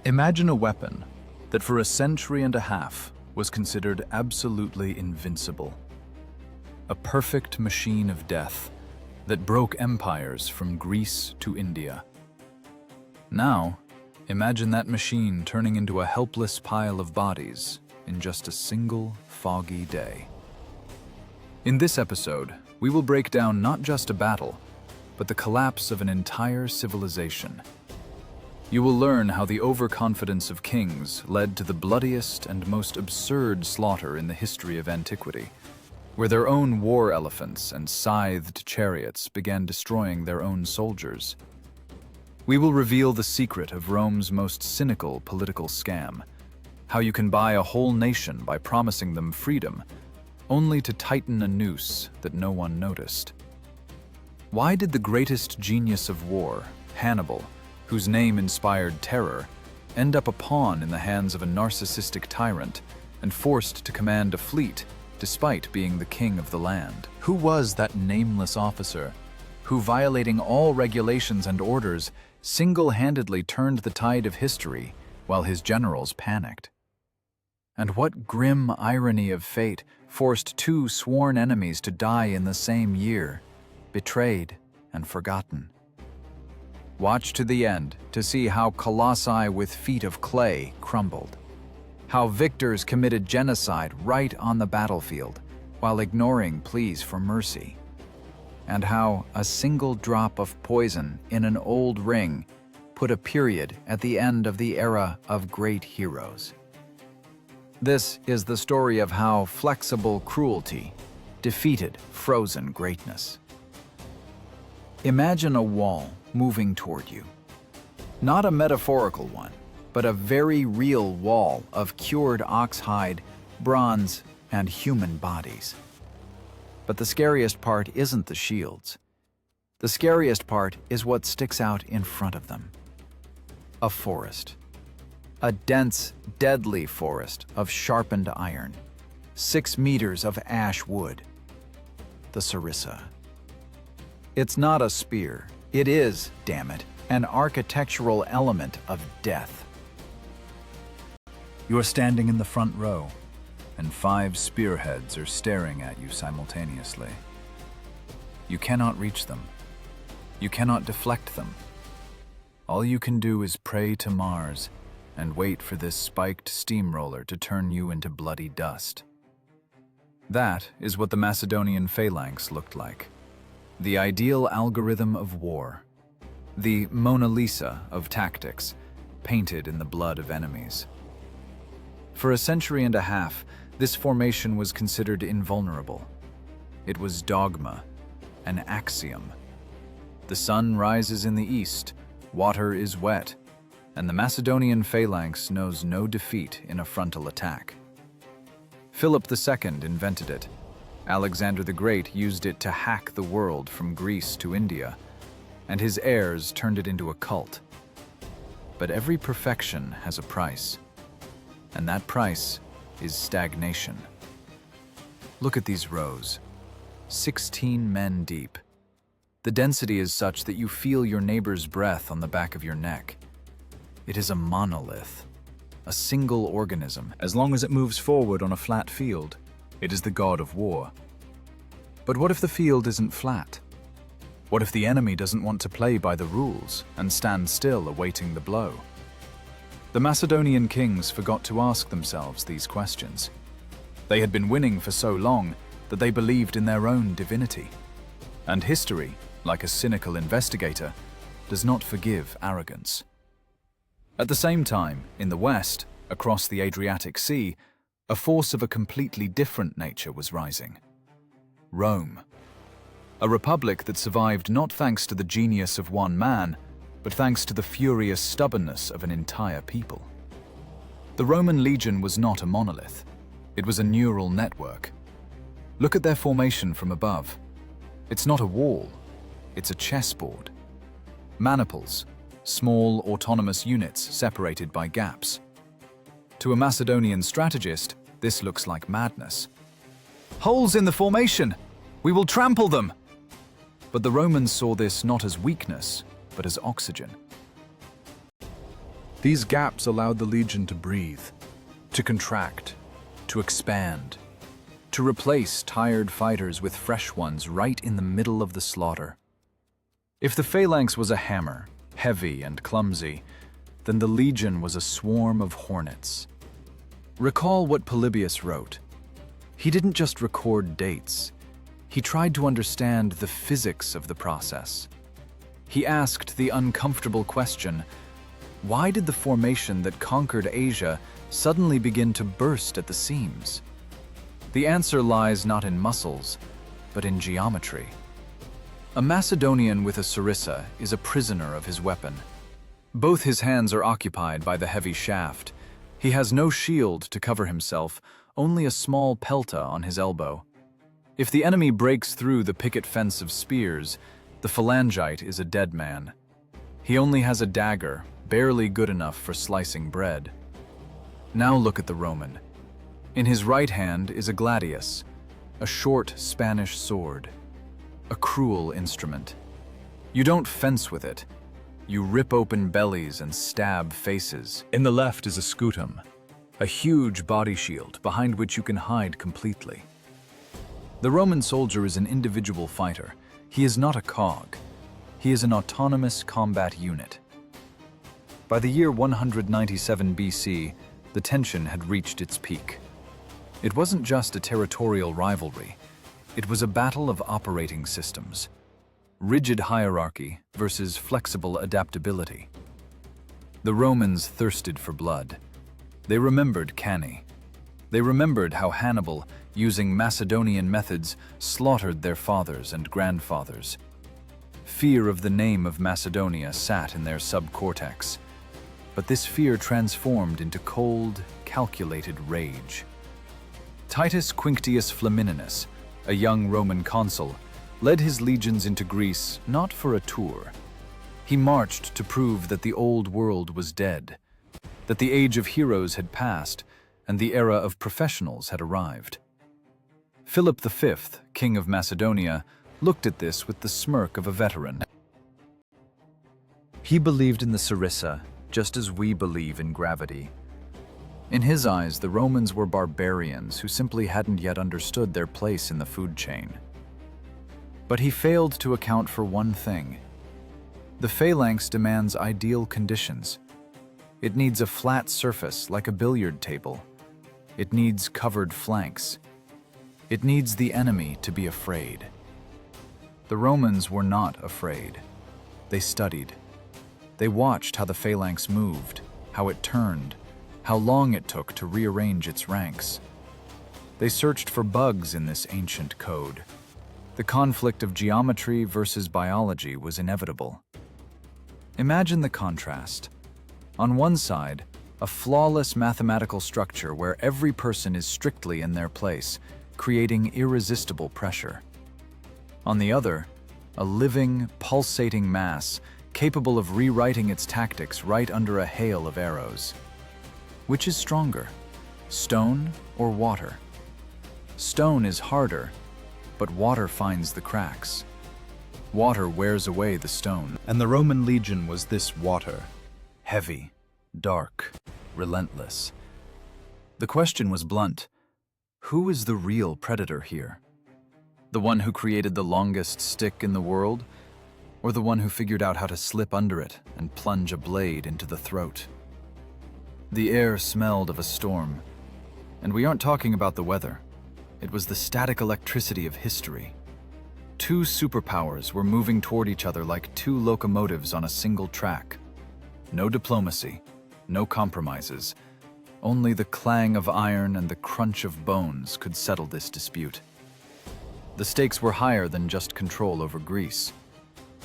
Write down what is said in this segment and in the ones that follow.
Imagine a weapon that for a century and a half was considered absolutely invincible. A perfect machine of death that broke empires from Greece to India. Now, imagine that machine turning into a helpless pile of bodies in just a single foggy day. In this episode, we will break down not just a battle, but the collapse of an entire civilization. You will learn how the overconfidence of kings led to the bloodiest and most absurd slaughter in the history of antiquity, where their own war elephants and scythed chariots began destroying their own soldiers. We will reveal the secret of Rome's most cynical political scam, how you can buy a whole nation by promising them freedom, only to tighten a noose that no one noticed. Why did the greatest genius of war, Hannibal, whose name inspired terror, end up a pawn in the hands of a narcissistic tyrant and forced to command a fleet despite being the king of the land? Who was that nameless officer who, violating all regulations and orders, single-handedly turned the tide of history while his generals panicked? And what grim irony of fate forced two sworn enemies to die in the same year, betrayed and forgotten? Watch to the end to see how colossi with feet of clay crumbled, how victors committed genocide right on the battlefield while ignoring pleas for mercy, and how a single drop of poison in an old ring put a period at the end of the era of great heroes. This is the story of how flexible cruelty defeated frozen greatness. Imagine a wall moving toward you. Not a metaphorical one, but a very real wall of cured oxhide, bronze, and human bodies. But the scariest part isn't the shields. The scariest part is what sticks out in front of them. A forest. A dense, deadly forest of sharpened iron. 6 meters of ash wood. The sarissa. It's not a spear. It is, damn it, an architectural element of death. You are standing in the front row, and 5 spearheads are staring at you simultaneously. You cannot reach them. You cannot deflect them. All you can do is pray to Mars and wait for this spiked steamroller to turn you into bloody dust. That is what the Macedonian Phalanx looked like. The ideal algorithm of war. The Mona Lisa of tactics, painted in the blood of enemies. For a century and a half, this formation was considered invulnerable. It was dogma, an axiom. The sun rises in the east, water is wet, and the Macedonian Phalanx knows no defeat in a frontal attack. Philip II invented it. Alexander the Great used it to hack the world from Greece to India, and his heirs turned it into a cult. But every perfection has a price, and that price is stagnation. Look at these rows, 16 men deep. The density is such that you feel your neighbor's breath on the back of your neck. It is a monolith, a single organism. As long as it moves forward on a flat field, it is the god of war. But what if the field isn't flat? What if the enemy doesn't want to play by the rules and stand still awaiting the blow? The Macedonian kings forgot to ask themselves these questions. They had been winning for so long that they believed in their own divinity. And history, like a cynical investigator, does not forgive arrogance. At the same time, in the west, across the Adriatic Sea, a force of a completely different nature was rising. Rome. A republic that survived not thanks to the genius of one man, but thanks to the furious stubbornness of an entire people. The Roman legion was not a monolith. It was a neural network. Look at their formation from above. It's not a wall, it's a chessboard. Maniples, small autonomous units separated by gaps. To a Macedonian strategist, this looks like madness. Holes in the formation! We will trample them! But the Romans saw this not as weakness, but as oxygen. These gaps allowed the legion to breathe, to contract, to expand, to replace tired fighters with fresh ones right in the middle of the slaughter. If the phalanx was a hammer, heavy and clumsy, then the legion was a swarm of hornets. Recall what Polybius wrote. He didn't just record dates. He tried to understand the physics of the process. He asked the uncomfortable question, why did the formation that conquered Asia suddenly begin to burst at the seams? The answer lies not in muscles, but in geometry. A Macedonian with a sarissa is a prisoner of his weapon. Both his hands are occupied by the heavy shaft. He has no shield to cover himself, only a small pelta on his elbow. If the enemy breaks through the picket fence of spears, the phalangite is a dead man. He only has a dagger, barely good enough for slicing bread. Now look at the Roman. In his right hand is a gladius, a short Spanish sword, a cruel instrument. You don't fence with it. You rip open bellies and stab faces. In the left is a scutum, a huge body shield behind which you can hide completely. The Roman soldier is an individual fighter. He is not a cog. He is an autonomous combat unit. By the year 197 BC, the tension had reached its peak. It wasn't just a territorial rivalry. It was a battle of operating systems. Rigid hierarchy versus flexible adaptability. The Romans thirsted for blood. They remembered Cannae. They remembered how Hannibal, using Macedonian methods, slaughtered their fathers and grandfathers. Fear of the name of Macedonia sat in their subcortex, but this fear transformed into cold, calculated rage. Titus Quinctius Flamininus, a young Roman consul, led his legions into Greece not for a tour. He marched to prove that the old world was dead, that the age of heroes had passed, and the era of professionals had arrived. Philip V, king of Macedonia, looked at this with the smirk of a veteran. He believed in the sarissa, just as we believe in gravity. In his eyes, the Romans were barbarians who simply hadn't yet understood their place in the food chain. But he failed to account for one thing. The phalanx demands ideal conditions. It needs a flat surface like a billiard table. It needs covered flanks. It needs the enemy to be afraid. The Romans were not afraid. They studied. They watched how the phalanx moved, how it turned, how long it took to rearrange its ranks. They searched for bugs in this ancient code. The conflict of geometry versus biology was inevitable. Imagine the contrast. On one side, a flawless mathematical structure where every person is strictly in their place, creating irresistible pressure. On the other, a living, pulsating mass capable of rewriting its tactics right under a hail of arrows. Which is stronger, stone or water? Stone is harder, but water finds the cracks. Water wears away the stone, and the Roman legion was this water. Heavy, dark, relentless. The question was blunt. Who is the real predator here? The one who created the longest stick in the world, or the one who figured out how to slip under it and plunge a blade into the throat? The air smelled of a storm, and we aren't talking about the weather. It was the static electricity of history. Two superpowers were moving toward each other like two locomotives on a single track. No diplomacy, no compromises. Only the clang of iron and the crunch of bones could settle this dispute. The stakes were higher than just control over Greece.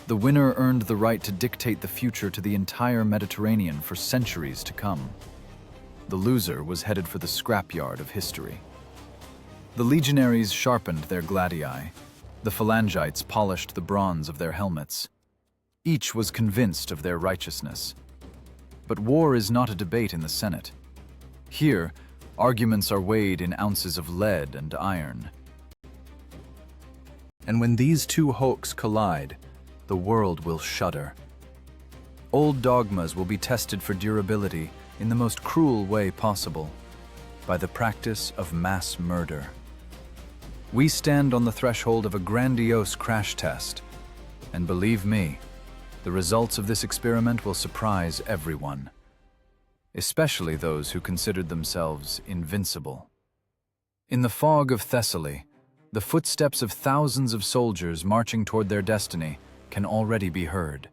The winner earned the right to dictate the future to the entire Mediterranean for centuries to come. The loser was headed for the scrapyard of history. The legionaries sharpened their gladii. The phalangites polished the bronze of their helmets. Each was convinced of their righteousness. But war is not a debate in the Senate. Here, arguments are weighed in ounces of lead and iron. And when these two hulks collide, the world will shudder. Old dogmas will be tested for durability in the most cruel way possible, by the practice of mass murder. We stand on the threshold of a grandiose crash test, and believe me, the results of this experiment will surprise everyone, especially those who considered themselves invincible. In the fog of Thessaly, the footsteps of thousands of soldiers marching toward their destiny can already be heard.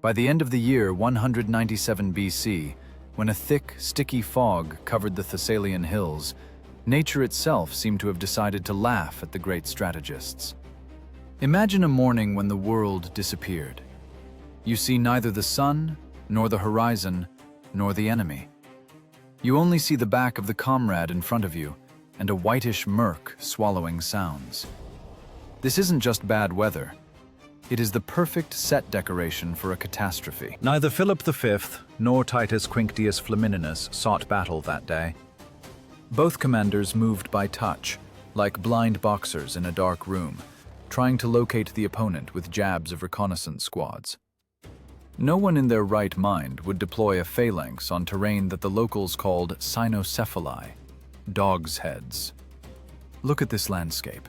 By the end of the year 197 BC, when a thick, sticky fog covered the Thessalian hills, nature itself seemed to have decided to laugh at the great strategists. Imagine a morning when the world disappeared. You see neither the sun, nor the horizon, nor the enemy. You only see the back of the comrade in front of you, and a whitish murk swallowing sounds. This isn't just bad weather. It is the perfect set decoration for a catastrophe. Neither Philip V nor Titus Quinctius Flamininus sought battle that day. Both commanders moved by touch, like blind boxers in a dark room, trying to locate the opponent with jabs of reconnaissance squads. No one in their right mind would deploy a phalanx on terrain that the locals called Cynoscephalae, dogs' heads. Look at this landscape.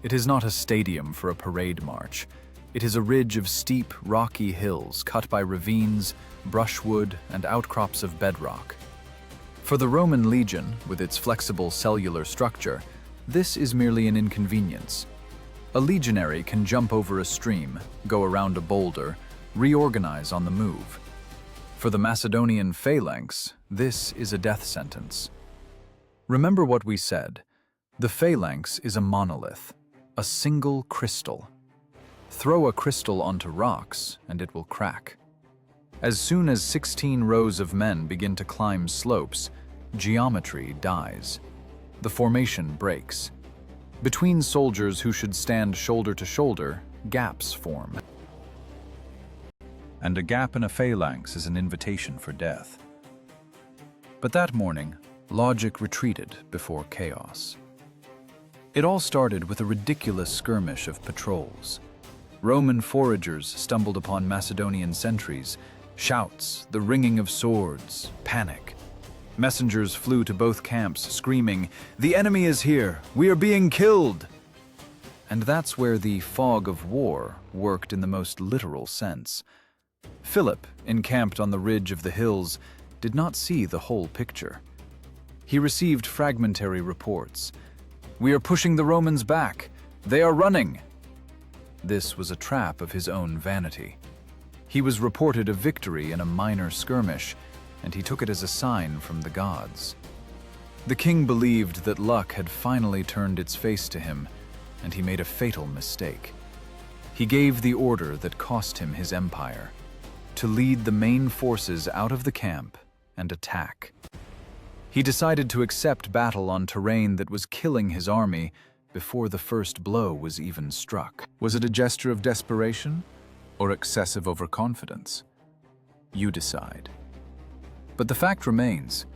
It is not a stadium for a parade march. It is a ridge of steep, rocky hills cut by ravines, brushwood, and outcrops of bedrock. For the Roman legion, with its flexible cellular structure, this is merely an inconvenience. A legionary can jump over a stream, go around a boulder, reorganize on the move. For the Macedonian Phalanx, this is a death sentence. Remember what we said. The phalanx is a monolith, a single crystal. Throw a crystal onto rocks, and it will crack. As soon as 16 rows of men begin to climb slopes, geometry dies. The formation breaks. Between soldiers who should stand shoulder to shoulder, gaps form. And a gap in a phalanx is an invitation for death. But that morning, logic retreated before chaos. It all started with a ridiculous skirmish of patrols. Roman foragers stumbled upon Macedonian sentries, shouts, the ringing of swords, panic. Messengers flew to both camps, screaming, "The enemy is here! We are being killed!" And that's where the fog of war worked in the most literal sense. Philip, encamped on the ridge of the hills, did not see the whole picture. He received fragmentary reports. "We are pushing the Romans back. They are running." This was a trap of his own vanity. He was reported a victory in a minor skirmish, and he took it as a sign from the gods. The king believed that luck had finally turned its face to him, and he made a fatal mistake. He gave the order that cost him his empire, to lead the main forces out of the camp and attack. He decided to accept battle on terrain that was killing his army before the first blow was even struck. Was it a gesture of desperation or excessive overconfidence? You decide. But the fact remains,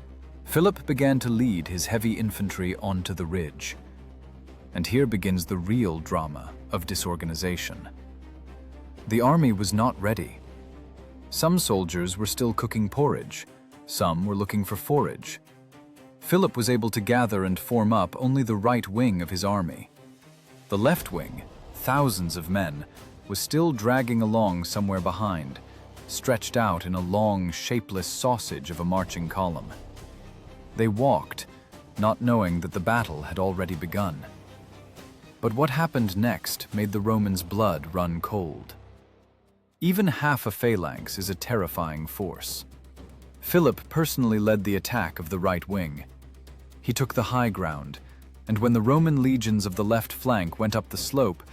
Philip began to lead his heavy infantry onto the ridge. And here begins the real drama of disorganization. The army was not ready. Some soldiers were still cooking porridge, some were looking for forage. Philip was able to gather and form up only the right wing of his army. The left wing, thousands of men, was still dragging along somewhere behind, stretched out in a long, shapeless sausage of a marching column. They walked, not knowing that the battle had already begun. But what happened next made the Romans' blood run cold. Even half a phalanx is a terrifying force. Philip personally led the attack of the right wing. He took the high ground, and when the Roman legions of the left flank went up the slope,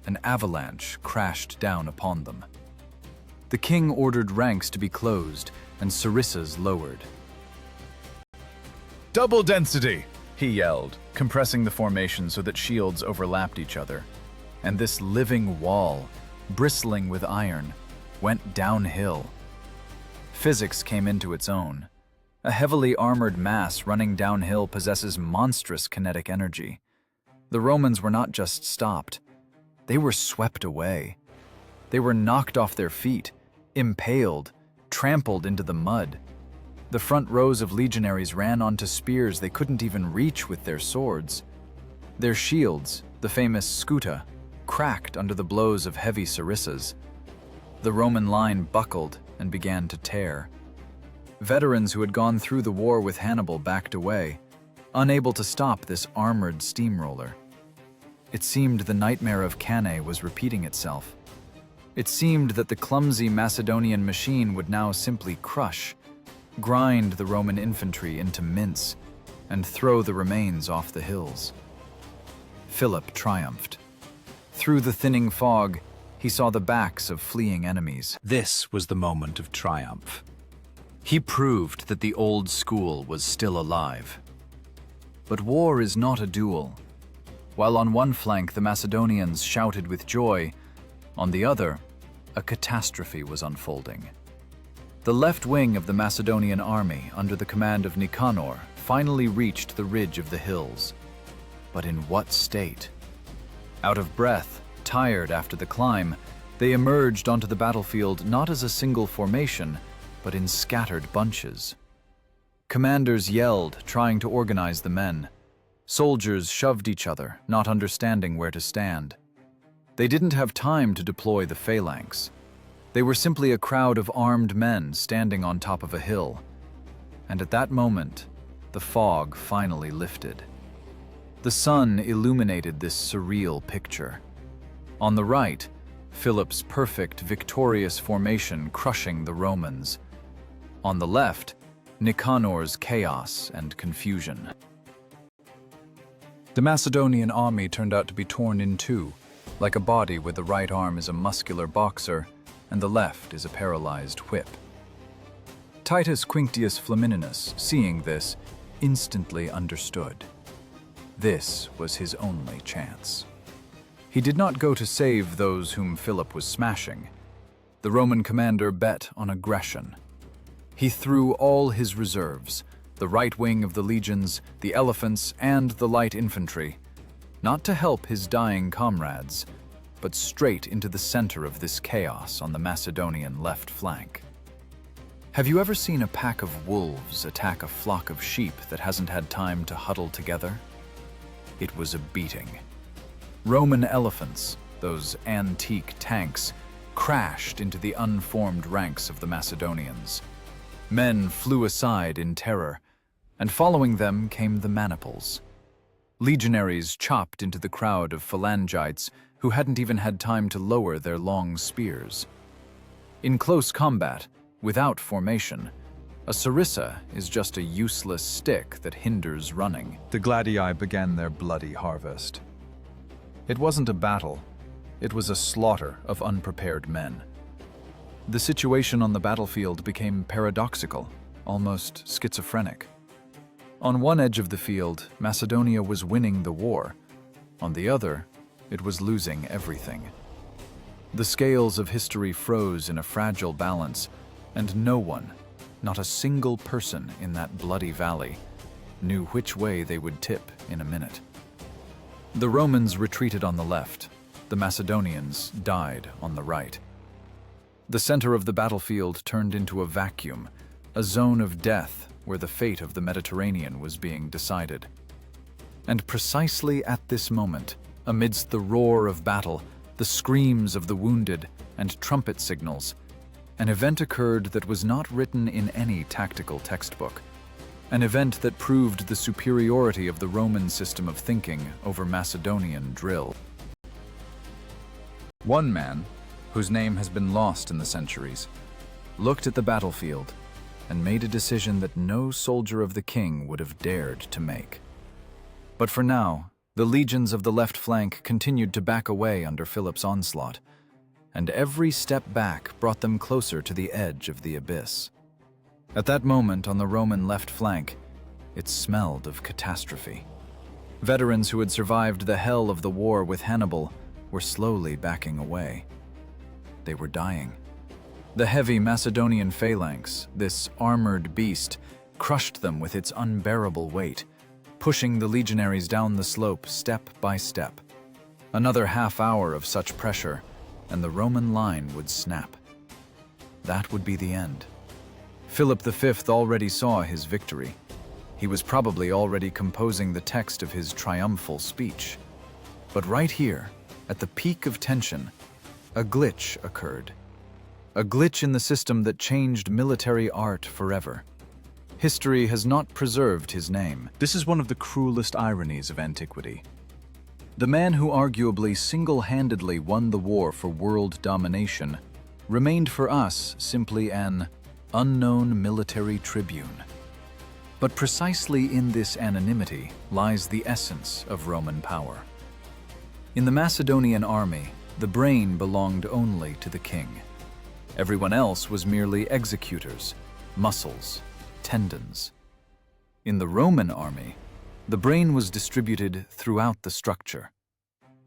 an avalanche crashed down upon them. The king ordered ranks to be closed and sarissas lowered. Double density! He yelled, compressing the formation so that shields overlapped each other. And this living wall, bristling with iron, went downhill. Physics came into its own. A heavily armored mass running downhill possesses monstrous kinetic energy. The Romans were not just stopped. They were swept away. They were knocked off their feet, impaled, trampled into the mud. The front rows of legionaries ran onto spears they couldn't even reach with their swords. Their shields, the famous scuta, cracked under the blows of heavy sarissas. The Roman line buckled and began to tear. Veterans who had gone through the war with Hannibal backed away, unable to stop this armored steamroller. It seemed the nightmare of Cannae was repeating itself. It seemed that the clumsy Macedonian machine would now simply crush, grind the Roman infantry into mince, and throw the remains off the hills. Philip triumphed. Through the thinning fog, he saw the backs of fleeing enemies. This was the moment of triumph. He proved that the old school was still alive. But war is not a duel. While on one flank the Macedonians shouted with joy, on the other, a catastrophe was unfolding. The left wing of the Macedonian army, under the command of Nicanor, finally reached the ridge of the hills. But in what state? Out of breath, tired after the climb, they emerged onto the battlefield not as a single formation, but in scattered bunches. Commanders yelled, trying to organize the men. Soldiers shoved each other, not understanding where to stand. They didn't have time to deploy the phalanx. They were simply a crowd of armed men standing on top of a hill. And at that moment, the fog finally lifted. The sun illuminated this surreal picture. On the right, Philip's perfect, victorious formation crushing the Romans. On the left, Nicanor's chaos and confusion. The Macedonian army turned out to be torn in two, like a body where the right arm is a muscular boxer and the left is a paralyzed whip. Titus Quinctius Flamininus, seeing this, instantly understood. This was his only chance. He did not go to save those whom Philip was smashing. The Roman commander bet on aggression. He threw all his reserves, the right wing of the legions, the elephants, and the light infantry, not to help his dying comrades, but straight into the center of this chaos on the Macedonian left flank. Have you ever seen a pack of wolves attack a flock of sheep that hasn't had time to huddle together? It was a beating. Roman elephants, those antique tanks, crashed into the unformed ranks of the Macedonians. Men flew aside in terror, and following them came the maniples. Legionaries chopped into the crowd of phalangites who hadn't even had time to lower their long spears. In close combat, without formation, a sarissa is just a useless stick that hinders running. The Gladii began their bloody harvest. It wasn't a battle, it was a slaughter of unprepared men. The situation on the battlefield became paradoxical, almost schizophrenic. On one edge of the field, Macedonia was winning the war. On the other, it was losing everything. The scales of history froze in a fragile balance, and no one, not a single person in that bloody valley, knew which way they would tip in a minute. The Romans retreated on the left. The Macedonians died on the right. The center of the battlefield turned into a vacuum, a zone of death where the fate of the Mediterranean was being decided. And precisely at this moment, amidst the roar of battle, the screams of the wounded, and trumpet signals, an event occurred that was not written in any tactical textbook. An event that proved the superiority of the Roman system of thinking over Macedonian drill. One man, whose name has been lost in the centuries, looked at the battlefield and made a decision that no soldier of the king would have dared to make. But for now, the legions of the left flank continued to back away under Philip's onslaught, and every step back brought them closer to the edge of the abyss. At that moment on the Roman left flank, it smelled of catastrophe. Veterans who had survived the hell of the war with Hannibal were slowly backing away. They were dying. The heavy Macedonian phalanx, this armored beast, crushed them with its unbearable weight, pushing the legionaries down the slope step by step. Another half hour of such pressure, and the Roman line would snap. that would be the end. Philip V already saw his victory. He was probably already composing the text of his triumphal speech. But right here, at the peak of tension, a glitch occurred. A glitch in the system that changed military art forever. History has not preserved his name. This is one of the cruelest ironies of antiquity. The man who arguably single-handedly won the war for world domination remained for us simply an unknown military tribune. But precisely in this anonymity lies the essence of Roman power. In the Macedonian army, the brain belonged only to the king. Everyone else was merely executors, muscles, tendons. In the Roman army, the brain was distributed throughout the structure.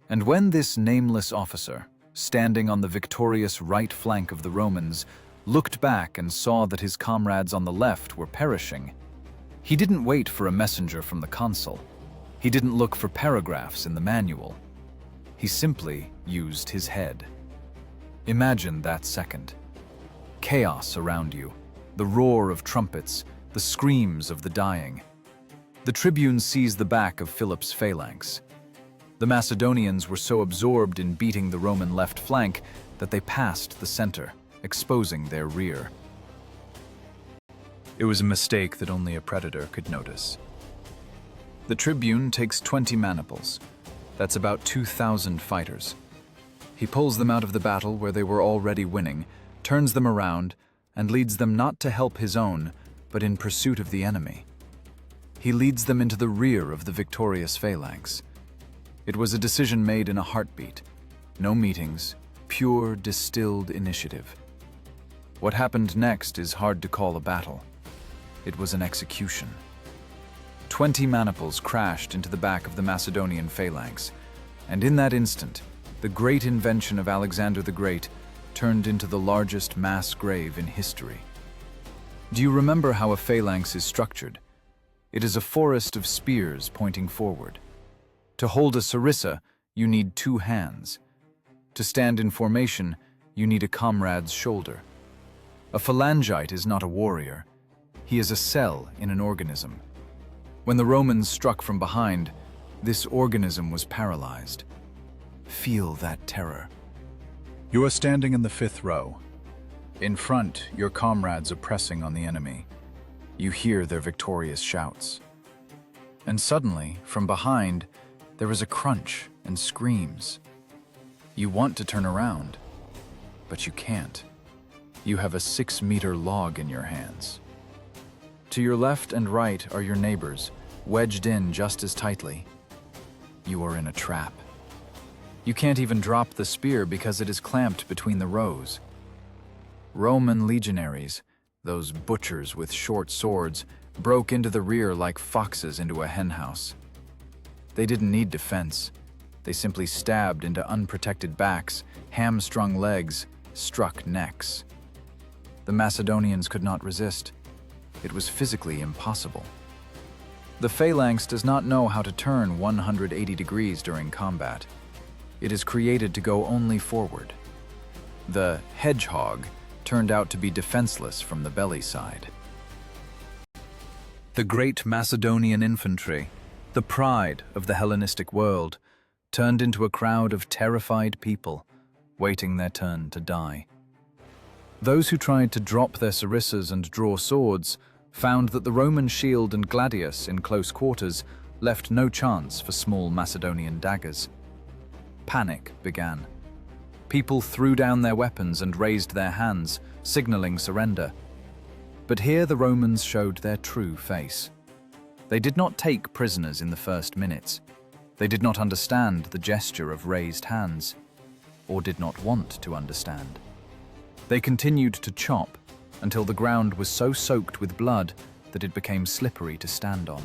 And when this nameless officer, standing on the victorious right flank of the Romans, looked back and saw that his comrades on the left were perishing, he didn't wait for a messenger from the consul. He didn't look for paragraphs in the manual. He simply used his head. Imagine that second. Chaos around you, the roar of trumpets, the screams of the dying. The tribune sees the back of Philip's phalanx. The Macedonians were so absorbed in beating the Roman left flank that they passed the center, exposing their rear. It was a mistake that only a predator could notice. The tribune takes 20 maniples. That's about 2,000 fighters. He pulls them out of the battle where they were already winning, turns them around, and leads them not to help his own, but in pursuit of the enemy. He leads them into the rear of the victorious phalanx. It was a decision made in a heartbeat. No meetings, pure distilled initiative. What happened next is hard to call a battle. It was an execution. 20 maniples crashed into the back of the Macedonian phalanx, and in that instant, the great invention of Alexander the Great turned into the largest mass grave in history. Do you remember how a phalanx is structured? It is a forest of spears pointing forward. To hold a sarissa, you need 2 hands. To stand in formation, you need a comrade's shoulder. A phalangite is not a warrior. He is a cell in an organism. When the Romans struck from behind, this organism was paralyzed. Feel that terror. You are standing in the 5th row. In front, your comrades are pressing on the enemy. You hear their victorious shouts. And suddenly, from behind, there is a crunch and screams. You want to turn around, but you can't. You have a 6-meter log in your hands. To your left and right are your neighbors, wedged in just as tightly. You are in a trap. You can't even drop the spear because it is clamped between the rows. Roman legionaries, those butchers with short swords, broke into the rear like foxes into a henhouse. They didn't need defense. They simply stabbed into unprotected backs, hamstrung legs, struck necks. The Macedonians could not resist. It was physically impossible. The phalanx does not know how to turn 180 degrees during combat. It is created to go only forward. The hedgehog turned out to be defenseless from the belly side. The great Macedonian infantry, the pride of the Hellenistic world, turned into a crowd of terrified people, waiting their turn to die. Those who tried to drop their sarissas and draw swords found that the Roman shield and gladius in close quarters left no chance for small Macedonian daggers. Panic began. People threw down their weapons and raised their hands, signaling surrender. But here the Romans showed their true face. They did not take prisoners in the first minutes. They did not understand the gesture of raised hands, or did not want to understand. They continued to chop until the ground was so soaked with blood that it became slippery to stand on.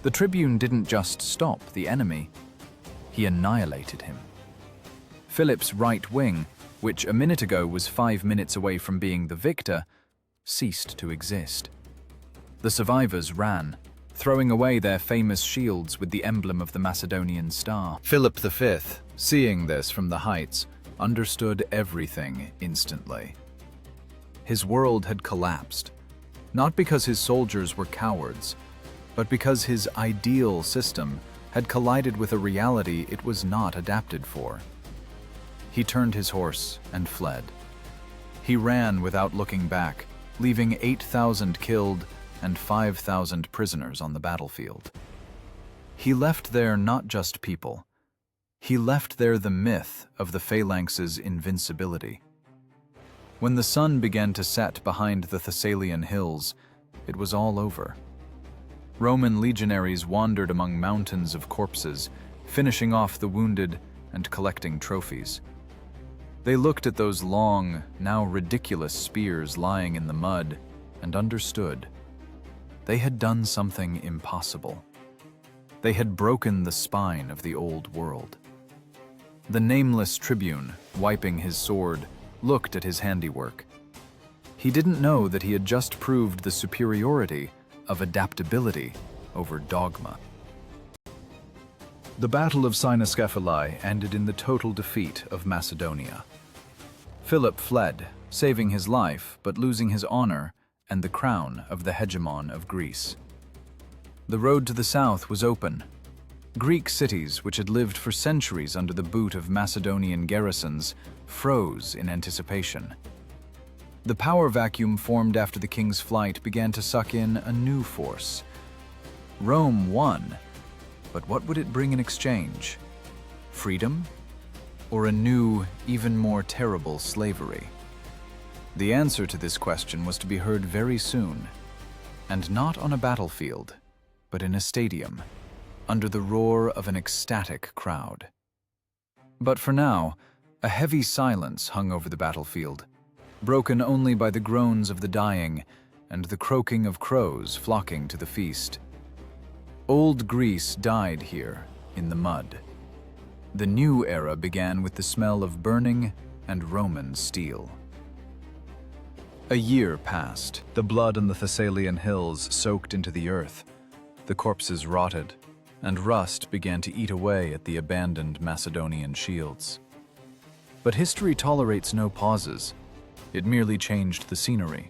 The tribune didn't just stop the enemy, he annihilated him. Philip's right wing, which a minute ago was 5 minutes away from being the victor, ceased to exist. The survivors ran, throwing away their famous shields with the emblem of the Macedonian star. Philip V, seeing this from the heights, understood everything instantly. His world had collapsed, not because his soldiers were cowards, but because his ideal system had collided with a reality it was not adapted for. He turned his horse and fled. He ran without looking back, leaving 8,000 killed and 5,000 prisoners on the battlefield. He left there not just people. He left there the myth of the phalanx's invincibility. When the sun began to set behind the Thessalian hills, it was all over. Roman legionaries wandered among mountains of corpses, finishing off the wounded and collecting trophies. They looked at those long, now ridiculous spears lying in the mud and understood. They had done something impossible. They had broken the spine of the old world. The nameless tribune, wiping his sword, looked at his handiwork. He didn't know that he had just proved the superiority of adaptability over dogma. The Battle of Cynoscephalae ended in the total defeat of Macedonia. Philip fled, saving his life but losing his honor and the crown of the hegemon of Greece. The road to the south was open. Greek cities, which had lived for centuries under the boot of Macedonian garrisons, froze in anticipation. The power vacuum formed after the king's flight began to suck in a new force. Rome won, but what would it bring in exchange? Freedom? Or a new, even more terrible slavery? The answer to this question was to be heard very soon, and not on a battlefield, but in a stadium, under the roar of an ecstatic crowd. But for now, a heavy silence hung over the battlefield, broken only by the groans of the dying and the croaking of crows flocking to the feast. Old Greece died here, in the mud. The new era began with the smell of burning and Roman steel. A year passed. The blood on the Thessalian hills soaked into the earth. The corpses rotted, and rust began to eat away at the abandoned Macedonian shields. But history tolerates no pauses. It merely changed the scenery.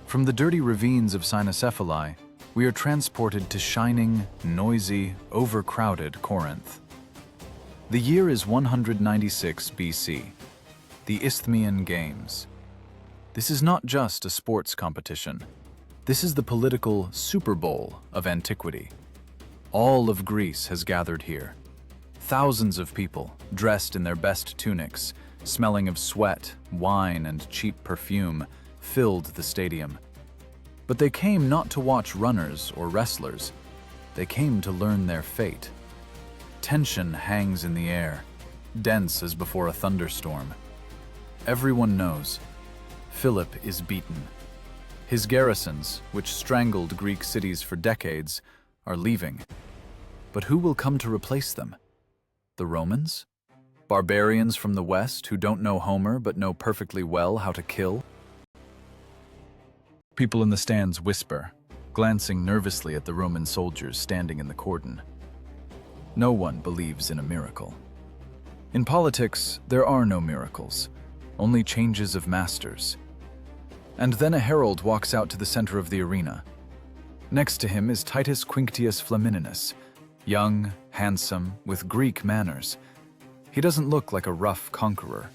From the dirty ravines of Cynoscephalae, we are transported to shining, noisy, overcrowded Corinth. The year is 196 BC, the Isthmian Games. This is not just a sports competition. This is the political Super Bowl of antiquity. All of Greece has gathered here. Thousands of people, dressed in their best tunics, smelling of sweat, wine, and cheap perfume, filled the stadium. But they came not to watch runners or wrestlers. They came to learn their fate. Tension hangs in the air, dense as before a thunderstorm. Everyone knows Philip is beaten. His garrisons, which strangled Greek cities for decades, are leaving. But who will come to replace them? The Romans? Barbarians from the West who don't know Homer but know perfectly well how to kill? People in the stands whisper, glancing nervously at the Roman soldiers standing in the cordon. No one believes in a miracle. In politics, there are no miracles, only changes of masters. And then a herald walks out to the center of the arena. Next to him is Titus Quinctius Flamininus, young, handsome, with Greek manners. He doesn't look like a rough conqueror.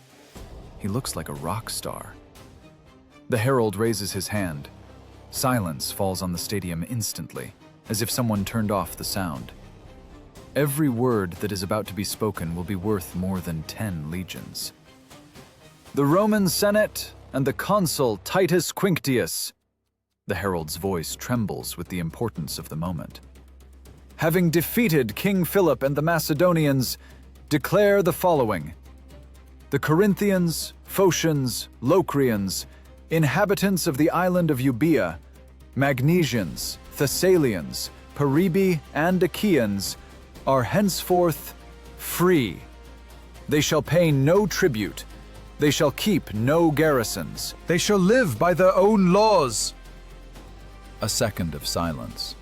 He looks like a rock star. The herald raises his hand. Silence falls on the stadium instantly, as if someone turned off the sound. Every word that is about to be spoken will be worth more than 10 legions. The Roman Senate and the consul Titus Quinctius. The herald's voice trembles with the importance of the moment. Having defeated King Philip and the Macedonians, declare the following: the Corinthians, Phocians, Locrians, inhabitants of the island of Euboea, Magnesians, Thessalians, Peribi, and Achaeans, are henceforth free. They shall pay no tribute. They shall keep no garrisons. They shall live by their own laws. A second of silence.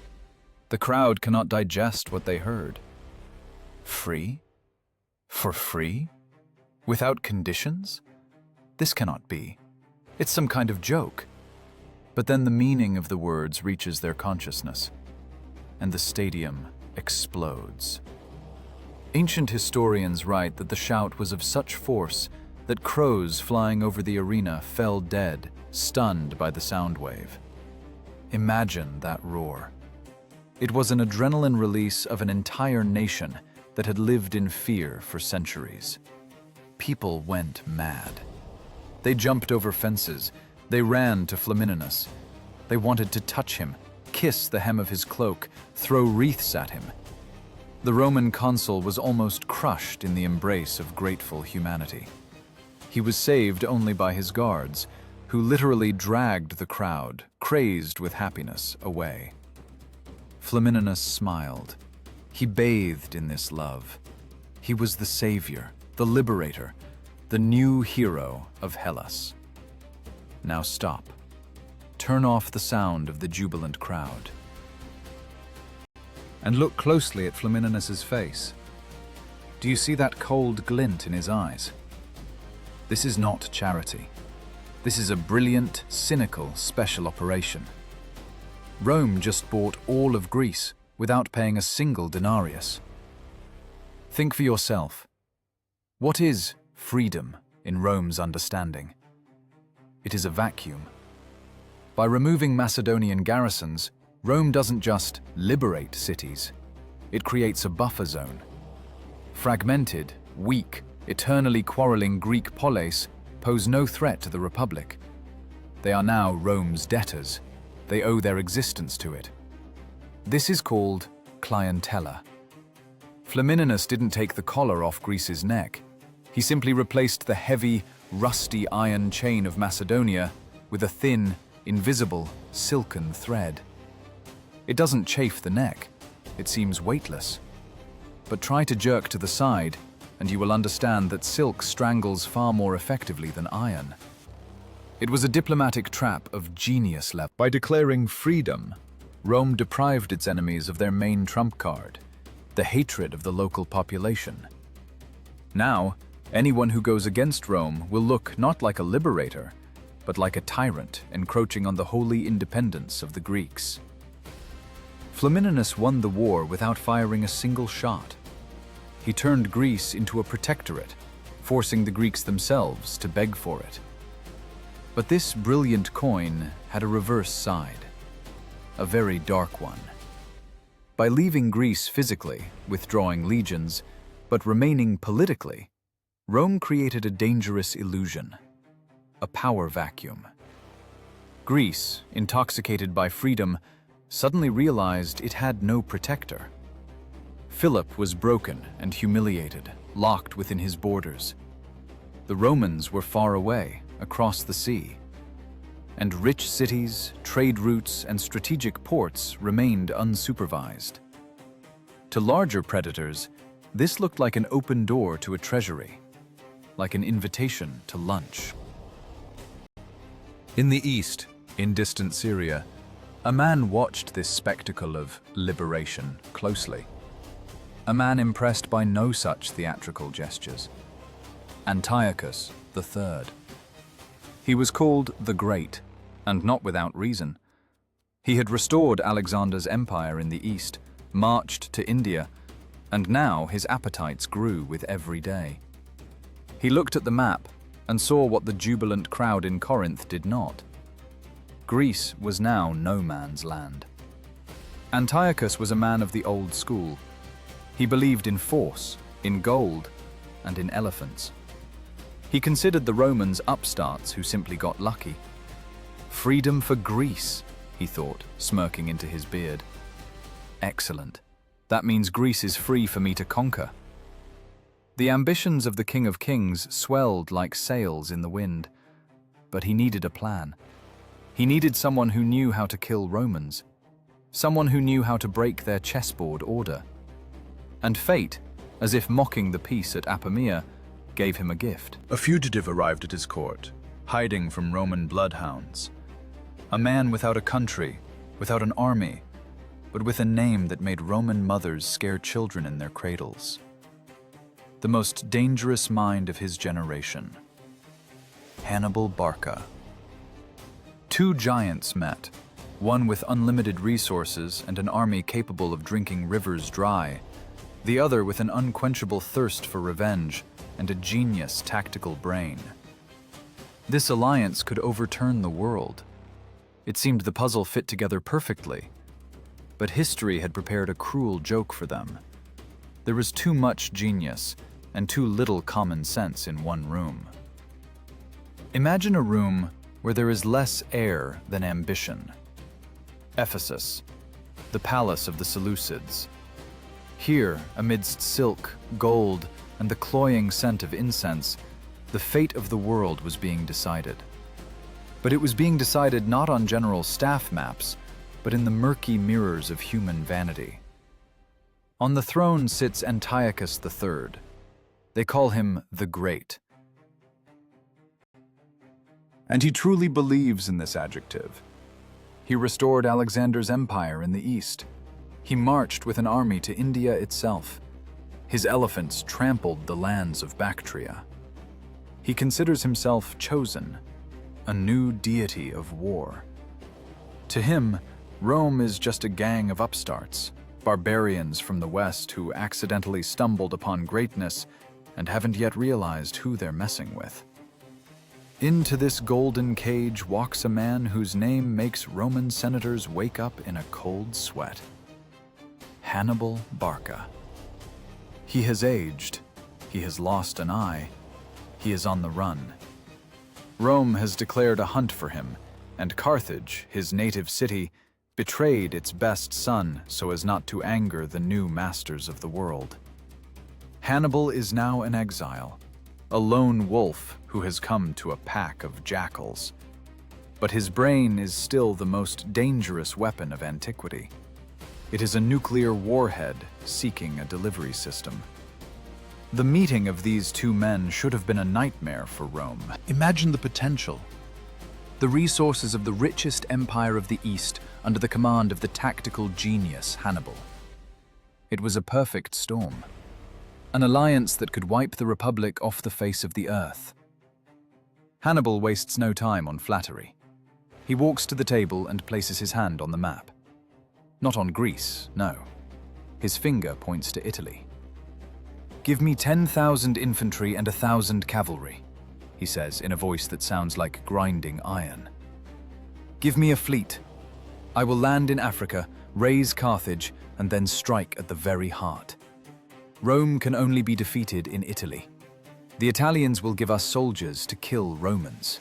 The crowd cannot digest what they heard. Free? For free? Without conditions? This cannot be. It's some kind of joke. But then the meaning of the words reaches their consciousness, and the stadium explodes. Ancient historians write that the shout was of such force that crows flying over the arena fell dead, stunned by the sound wave. Imagine that roar. It was an adrenaline release of an entire nation that had lived in fear for centuries. People went mad. They jumped over fences. They ran to Flamininus. They wanted to touch him, kiss the hem of his cloak, throw wreaths at him. The Roman consul was almost crushed in the embrace of grateful humanity. He was saved only by his guards, who literally dragged the crowd, crazed with happiness, away. Flamininus smiled. He bathed in this love. He was the savior, the liberator, the new hero of Hellas. Now stop. Turn off the sound of the jubilant crowd. And look closely at Flamininus's face. Do you see that cold glint in his eyes? This is not charity. This is a brilliant, cynical special operation. Rome just bought all of Greece without paying a single denarius. Think for yourself. What is freedom in Rome's understanding? It is a vacuum. By removing Macedonian garrisons, Rome doesn't just liberate cities. It creates a buffer zone. Fragmented, weak, eternally quarreling Greek polis pose no threat to the Republic. They are now Rome's debtors. They owe their existence to it. This is called clientela. Flamininus didn't take the collar off Greece's neck. He simply replaced the heavy, rusty iron chain of Macedonia with a thin, invisible, silken thread. It doesn't chafe the neck. It seems weightless. But try to jerk to the side, and you will understand that silk strangles far more effectively than iron. It was a diplomatic trap of genius level. By declaring freedom, Rome deprived its enemies of their main trump card, the hatred of the local population. Now, anyone who goes against Rome will look not like a liberator, but like a tyrant encroaching on the holy independence of the Greeks. Flamininus won the war without firing a single shot. He turned Greece into a protectorate, forcing the Greeks themselves to beg for it. But this brilliant coin had a reverse side, a very dark one. By leaving Greece physically, withdrawing legions, but remaining politically, Rome created a dangerous illusion, a power vacuum. Greece, intoxicated by freedom, suddenly realized it had no protector. Philip was broken and humiliated, locked within his borders. The Romans were far away, across the sea. And rich cities, trade routes, and strategic ports remained unsupervised. To larger predators, this looked like an open door to a treasury, like an invitation to lunch. In the east, in distant Syria, a man watched this spectacle of liberation closely. A man impressed by no such theatrical gestures. Antiochus III. He was called the Great, and not without reason. He had restored Alexander's empire in the east, marched to India, and now his appetites grew with every day. He looked at the map and saw what the jubilant crowd in Corinth did not. Greece was now no man's land. Antiochus was a man of the old school. He believed in force, in gold, and in elephants. He considered the Romans upstarts who simply got lucky. Freedom for Greece, he thought, smirking into his beard. Excellent. That means Greece is free for me to conquer. The ambitions of the King of Kings swelled like sails in the wind, but he needed a plan. He needed someone who knew how to kill Romans, someone who knew how to break their chessboard order. And fate, as if mocking the peace at Apamea, gave him a gift. A fugitive arrived at his court, hiding from Roman bloodhounds. A man without a country, without an army, but with a name that made Roman mothers scare children in their cradles. The most dangerous mind of his generation. Hannibal Barca. Two giants met, one with unlimited resources and an army capable of drinking rivers dry, the other with an unquenchable thirst for revenge and a genius tactical brain. This alliance could overturn the world. It seemed the puzzle fit together perfectly, but history had prepared a cruel joke for them. There was too much genius and too little common sense in one room. Imagine a room where there is less air than ambition. Ephesus, the palace of the Seleucids. Here, amidst silk, gold, and the cloying scent of incense, the fate of the world was being decided. But it was being decided not on general staff maps, but in the murky mirrors of human vanity. On the throne sits Antiochus III. They call him the Great. And he truly believes in this adjective. He restored Alexander's empire in the east. He marched with an army to India itself. His elephants trampled the lands of Bactria. He considers himself chosen, a new deity of war. To him, Rome is just a gang of upstarts, barbarians from the west who accidentally stumbled upon greatness and haven't yet realized who they're messing with. Into this golden cage walks a man whose name makes Roman senators wake up in a cold sweat. Hannibal Barca. He has aged, he has lost an eye, he is on the run. Rome has declared a hunt for him, and Carthage, his native city, betrayed its best son so as not to anger the new masters of the world. Hannibal is now an exile, a lone wolf who has come to a pack of jackals. But his brain is still the most dangerous weapon of antiquity. It is a nuclear warhead seeking a delivery system. The meeting of these two men should have been a nightmare for Rome. Imagine the potential. The resources of the richest empire of the East under the command of the tactical genius Hannibal. It was a perfect storm. An alliance that could wipe the Republic off the face of the earth. Hannibal wastes no time on flattery. He walks to the table and places his hand on the map. Not on Greece, no. His finger points to Italy. "Give me 10,000 infantry and 1,000 cavalry," he says in a voice that sounds like grinding iron. "Give me a fleet. I will land in Africa, raise Carthage, and then strike at the very heart. Rome can only be defeated in Italy. The Italians will give us soldiers to kill Romans."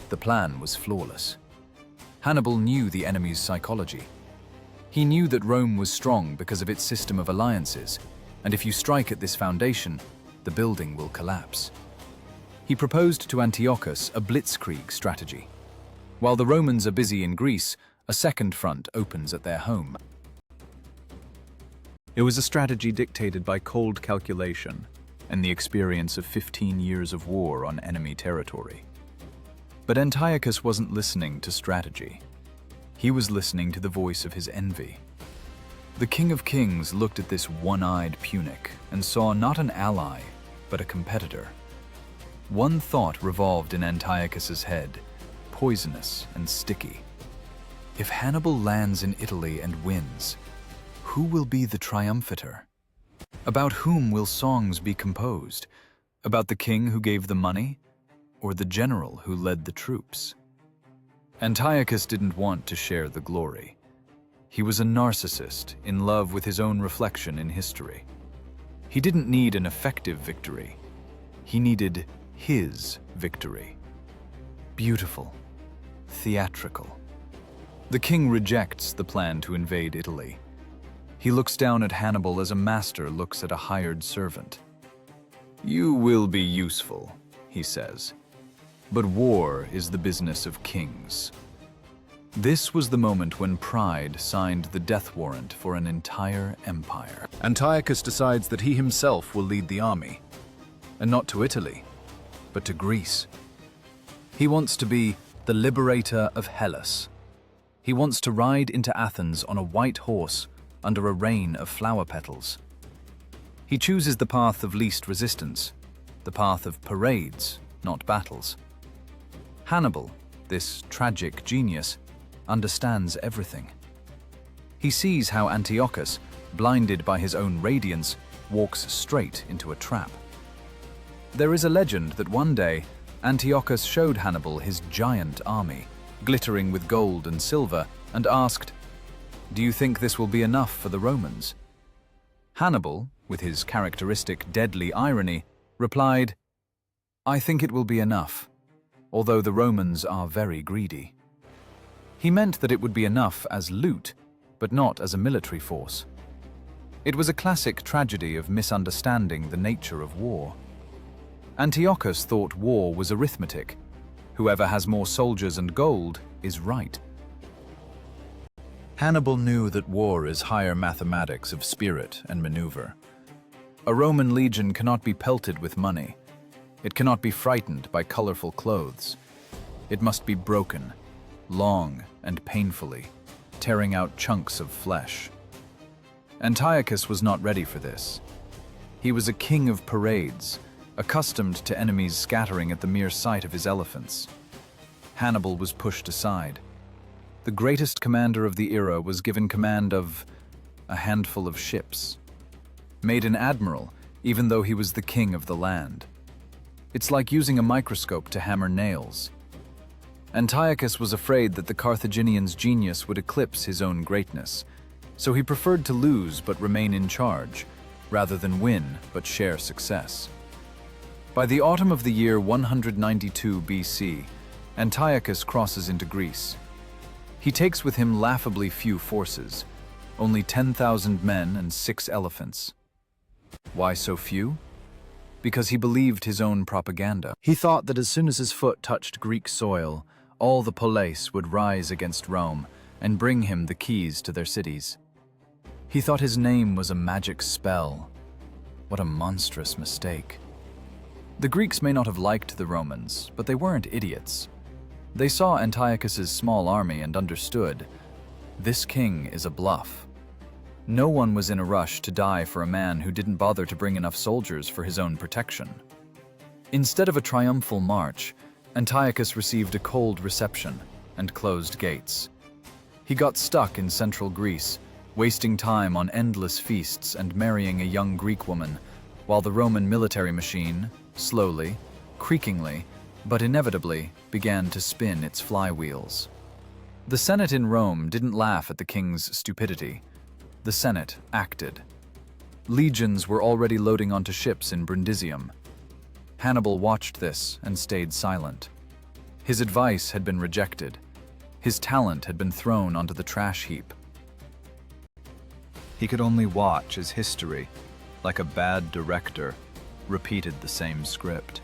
The plan was flawless. Hannibal knew the enemy's psychology. He knew that Rome was strong because of its system of alliances, and if you strike at this foundation, the building will collapse. He proposed to Antiochus a blitzkrieg strategy. While the Romans are busy in Greece, a second front opens at their home. It was a strategy dictated by cold calculation and the experience of 15 years of war on enemy territory. But Antiochus wasn't listening to strategy. He was listening to the voice of his envy. The King of Kings looked at this one-eyed Punic and saw not an ally, but a competitor. One thought revolved in Antiochus's head, poisonous and sticky. If Hannibal lands in Italy and wins, who will be the triumphator? About whom will songs be composed? About the king who gave the money, or the general who led the troops? Antiochus didn't want to share the glory. He was a narcissist in love with his own reflection in history. He didn't need an effective victory. He needed his victory. Beautiful, theatrical. The king rejects the plan to invade Italy. He looks down at Hannibal as a master looks at a hired servant. "You will be useful," he says. "But war is the business of kings." This was the moment when pride signed the death warrant for an entire empire. Antiochus decides that he himself will lead the army, and not to Italy, but to Greece. He wants to be the liberator of Hellas. He wants to ride into Athens on a white horse under a rain of flower petals. He chooses the path of least resistance, the path of parades, not battles. Hannibal, this tragic genius, understands everything. He sees how Antiochus, blinded by his own radiance, walks straight into a trap. There is a legend that one day, Antiochus showed Hannibal his giant army, glittering with gold and silver, and asked, "Do you think this will be enough for the Romans?" Hannibal, with his characteristic deadly irony, replied, "I think it will be enough, although the Romans are very greedy." He meant that it would be enough as loot, but not as a military force. It was a classic tragedy of misunderstanding the nature of war. Antiochus thought war was arithmetic. Whoever has more soldiers and gold is right. Hannibal knew that war is higher mathematics of spirit and maneuver. A Roman legion cannot be pelted with money. It cannot be frightened by colorful clothes. It must be broken, long and painfully, tearing out chunks of flesh. Antiochus was not ready for this. He was a king of parades, accustomed to enemies scattering at the mere sight of his elephants. Hannibal was pushed aside. The greatest commander of the era was given command of a handful of ships. Made an admiral, even though he was the king of the land. It's like using a microscope to hammer nails. Antiochus was afraid that the Carthaginians' genius would eclipse his own greatness, so he preferred to lose but remain in charge, rather than win but share success. By the autumn of the year 192 BC, Antiochus crosses into Greece. He takes with him laughably few forces, only 10,000 men and 6 elephants. Why so few? Because he believed his own propaganda. He thought that as soon as his foot touched Greek soil, all the poleis would rise against Rome and bring him the keys to their cities. He thought his name was a magic spell. What a monstrous mistake. The Greeks may not have liked the Romans, but they weren't idiots. They saw Antiochus's small army and understood, this king is a bluff. No one was in a rush to die for a man who didn't bother to bring enough soldiers for his own protection. Instead of a triumphal march, Antiochus received a cold reception and closed gates. He got stuck in central Greece, wasting time on endless feasts and marrying a young Greek woman, while the Roman military machine, slowly, creakingly, but inevitably, began to spin its flywheels. The Senate in Rome didn't laugh at the king's stupidity. The Senate acted. Legions were already loading onto ships in Brundisium. Hannibal watched this and stayed silent. His advice had been rejected. His talent had been thrown onto the trash heap. He could only watch as history, like a bad director, repeated the same script.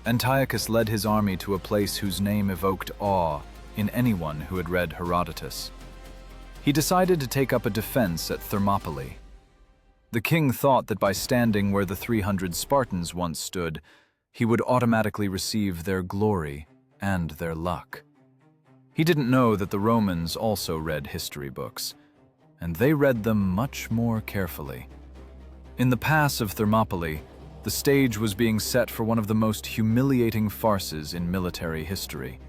Antiochus led his army to a place whose name evoked awe in anyone who had read Herodotus. He decided to take up a defense at Thermopylae. The king thought that by standing where the 300 Spartans once stood, he would automatically receive their glory and their luck. He didn't know that the Romans also read history books, and they read them much more carefully. In the pass of Thermopylae, the stage was being set for one of the most humiliating farces in military history.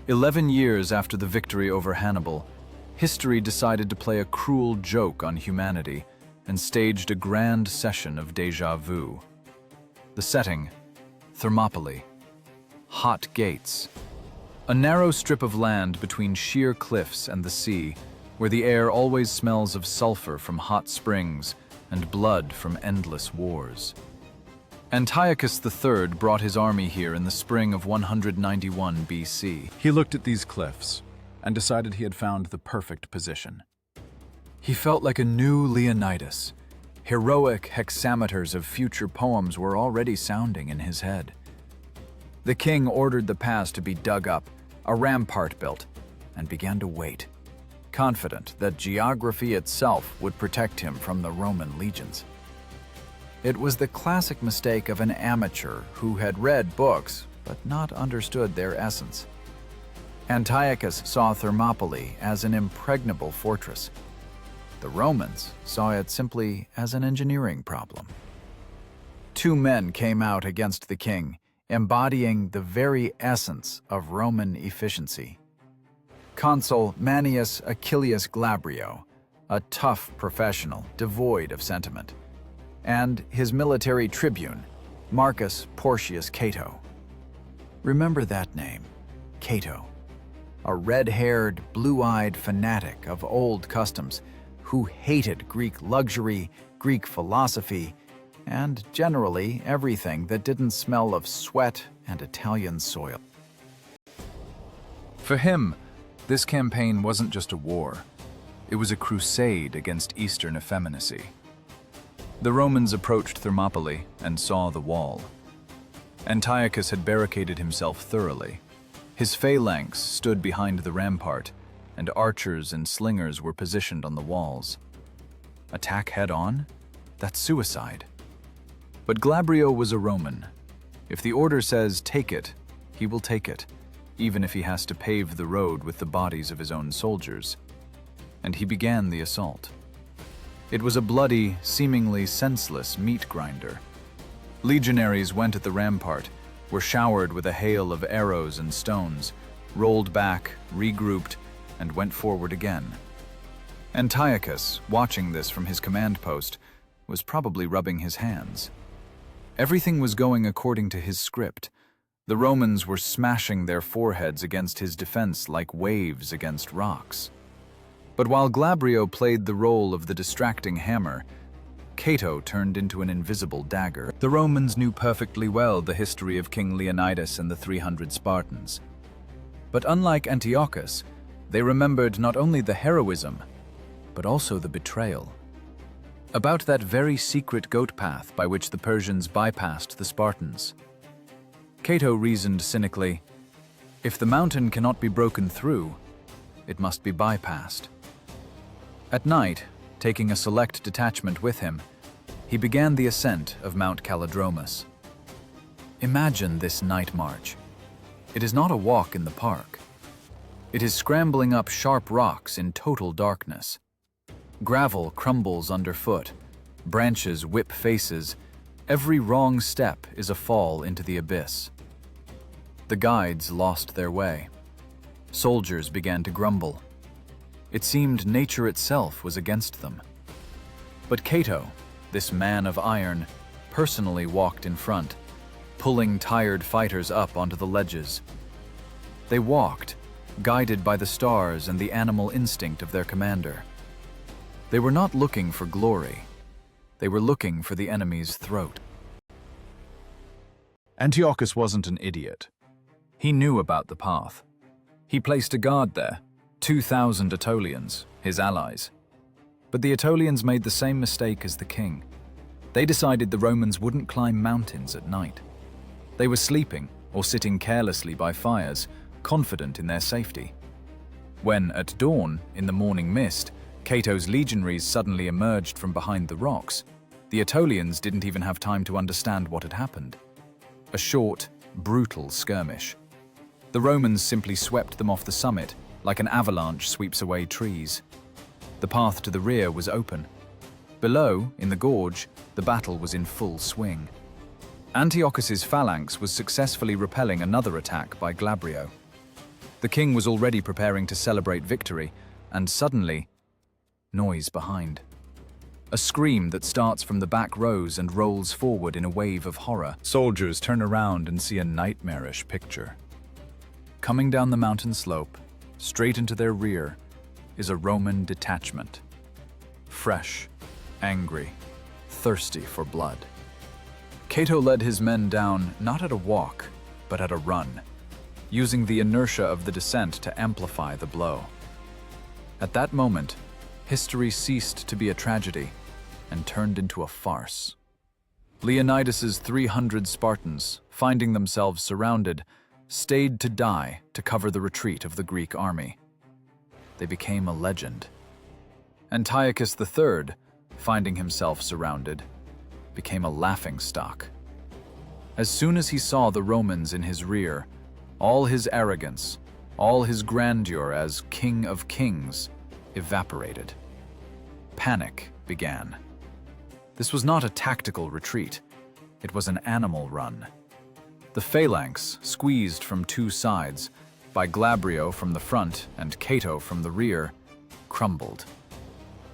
11 years after the victory over Hannibal, history decided to play a cruel joke on humanity and staged a grand session of déjà vu. The setting, Thermopylae. Hot gates. A narrow strip of land between sheer cliffs and the sea, where the air always smells of sulfur from hot springs and blood from endless wars. Antiochus III brought his army here in the spring of 191 BC. He looked at these cliffs and decided he had found the perfect position. He felt like a new Leonidas. Heroic hexameters of future poems were already sounding in his head. The king ordered the pass to be dug up, a rampart built, and began to wait, confident that geography itself would protect him from the Roman legions. It was the classic mistake of an amateur who had read books but not understood their essence. Antiochus saw Thermopylae as an impregnable fortress. The Romans saw it simply as an engineering problem. Two men came out against the king, embodying the very essence of Roman efficiency. Consul Manius Acilius Glabrio, a tough professional devoid of sentiment, and his military tribune, Marcus Porcius Cato. Remember that name, Cato, a red-haired, blue-eyed fanatic of old customs who hated Greek luxury, Greek philosophy, and generally everything that didn't smell of sweat and Italian soil. For him, this campaign wasn't just a war. It was a crusade against Eastern effeminacy. The Romans approached Thermopylae and saw the wall. Antiochus had barricaded himself thoroughly. His phalanx stood behind the rampart, and archers and slingers were positioned on the walls. Attack head-on? That's suicide. But Glabrio was a Roman. If the order says take it, he will take it, even if he has to pave the road with the bodies of his own soldiers. And he began the assault. It was a bloody, seemingly senseless meat grinder. Legionaries went at the rampart, were showered with a hail of arrows and stones, rolled back, regrouped, and went forward again. Antiochus, watching this from his command post, was probably rubbing his hands. Everything was going according to his script. The Romans were smashing their foreheads against his defense like waves against rocks. But while Glabrio played the role of the distracting hammer, Cato turned into an invisible dagger. The Romans knew perfectly well the history of King Leonidas and the 300 Spartans. But unlike Antiochus, they remembered not only the heroism, but also the betrayal. About that very secret goat path by which the Persians bypassed the Spartans. Cato reasoned cynically, if the mountain cannot be broken through, it must be bypassed. At night, taking a select detachment with him, he began the ascent of Mount Calidromus. Imagine this night march. It is not a walk in the park. It is scrambling up sharp rocks in total darkness. Gravel crumbles underfoot, branches whip faces, every wrong step is a fall into the abyss. The guides lost their way. Soldiers began to grumble. It seemed nature itself was against them. But Cato, this man of iron, personally walked in front, pulling tired fighters up onto the ledges. They walked, guided by the stars and the animal instinct of their commander. They were not looking for glory. They were looking for the enemy's throat. Antiochus wasn't an idiot. He knew about the path. He placed a guard there, 2,000 Aetolians, his allies. But the Aetolians made the same mistake as the king. They decided the Romans wouldn't climb mountains at night. They were sleeping or sitting carelessly by fires, confident in their safety. When, at dawn, in the morning mist, Cato's legionaries suddenly emerged from behind the rocks, the Aetolians didn't even have time to understand what had happened. A short, brutal skirmish. The Romans simply swept them off the summit, like an avalanche sweeps away trees. The path to the rear was open. Below, in the gorge, the battle was in full swing. Antiochus's phalanx was successfully repelling another attack by Glabrio. The king was already preparing to celebrate victory, and suddenly, noise behind. A scream that starts from the back rows and rolls forward in a wave of horror. Soldiers turn around and see a nightmarish picture. Coming down the mountain slope, straight into their rear, is a Roman detachment. Fresh, angry, thirsty for blood. Cato led his men down not at a walk, but at a run, using the inertia of the descent to amplify the blow. At that moment, history ceased to be a tragedy and turned into a farce. Leonidas's 300 Spartans, finding themselves surrounded, stayed to die to cover the retreat of the Greek army. They became a legend. Antiochus III, finding himself surrounded, became a laughingstock. As soon as he saw the Romans in his rear, all his arrogance, all his grandeur as King of Kings, evaporated. Panic began. This was not a tactical retreat. It was an animal run. The phalanx, squeezed from two sides, by Glabrio from the front and Cato from the rear, crumbled.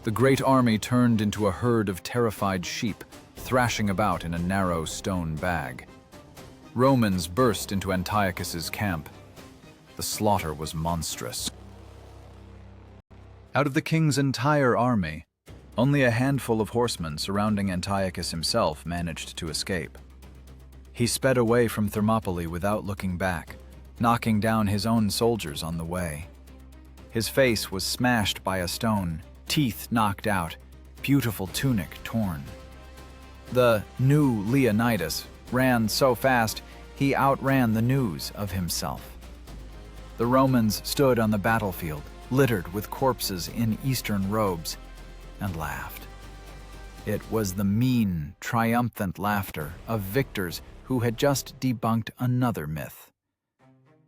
The great army turned into a herd of terrified sheep, thrashing about in a narrow stone bag. Romans burst into Antiochus's camp. The slaughter was monstrous. Out of the king's entire army, only a handful of horsemen surrounding Antiochus himself managed to escape. He sped away from Thermopylae without looking back, knocking down his own soldiers on the way. His face was smashed by a stone, teeth knocked out, beautiful tunic torn. The new Leonidas ran so fast he outran the news of himself. The Romans stood on the battlefield, littered with corpses in Eastern robes, and laughed. It was the mean, triumphant laughter of victors who had just debunked another myth.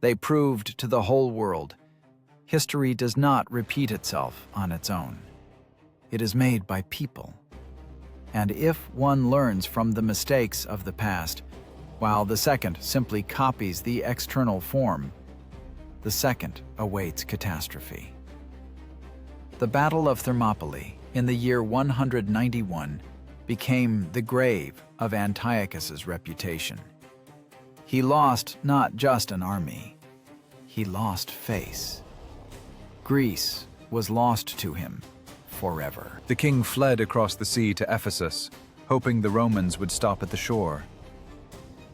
They proved to the whole world, history does not repeat itself on its own. It is made by people. And if one learns from the mistakes of the past, while the second simply copies the external form, the second awaits catastrophe. The Battle of Thermopylae in the year 191 became the grave of Antiochus's reputation. He lost not just an army, he lost face. Greece was lost to him forever. The king fled across the sea to Ephesus, hoping the Romans would stop at the shore.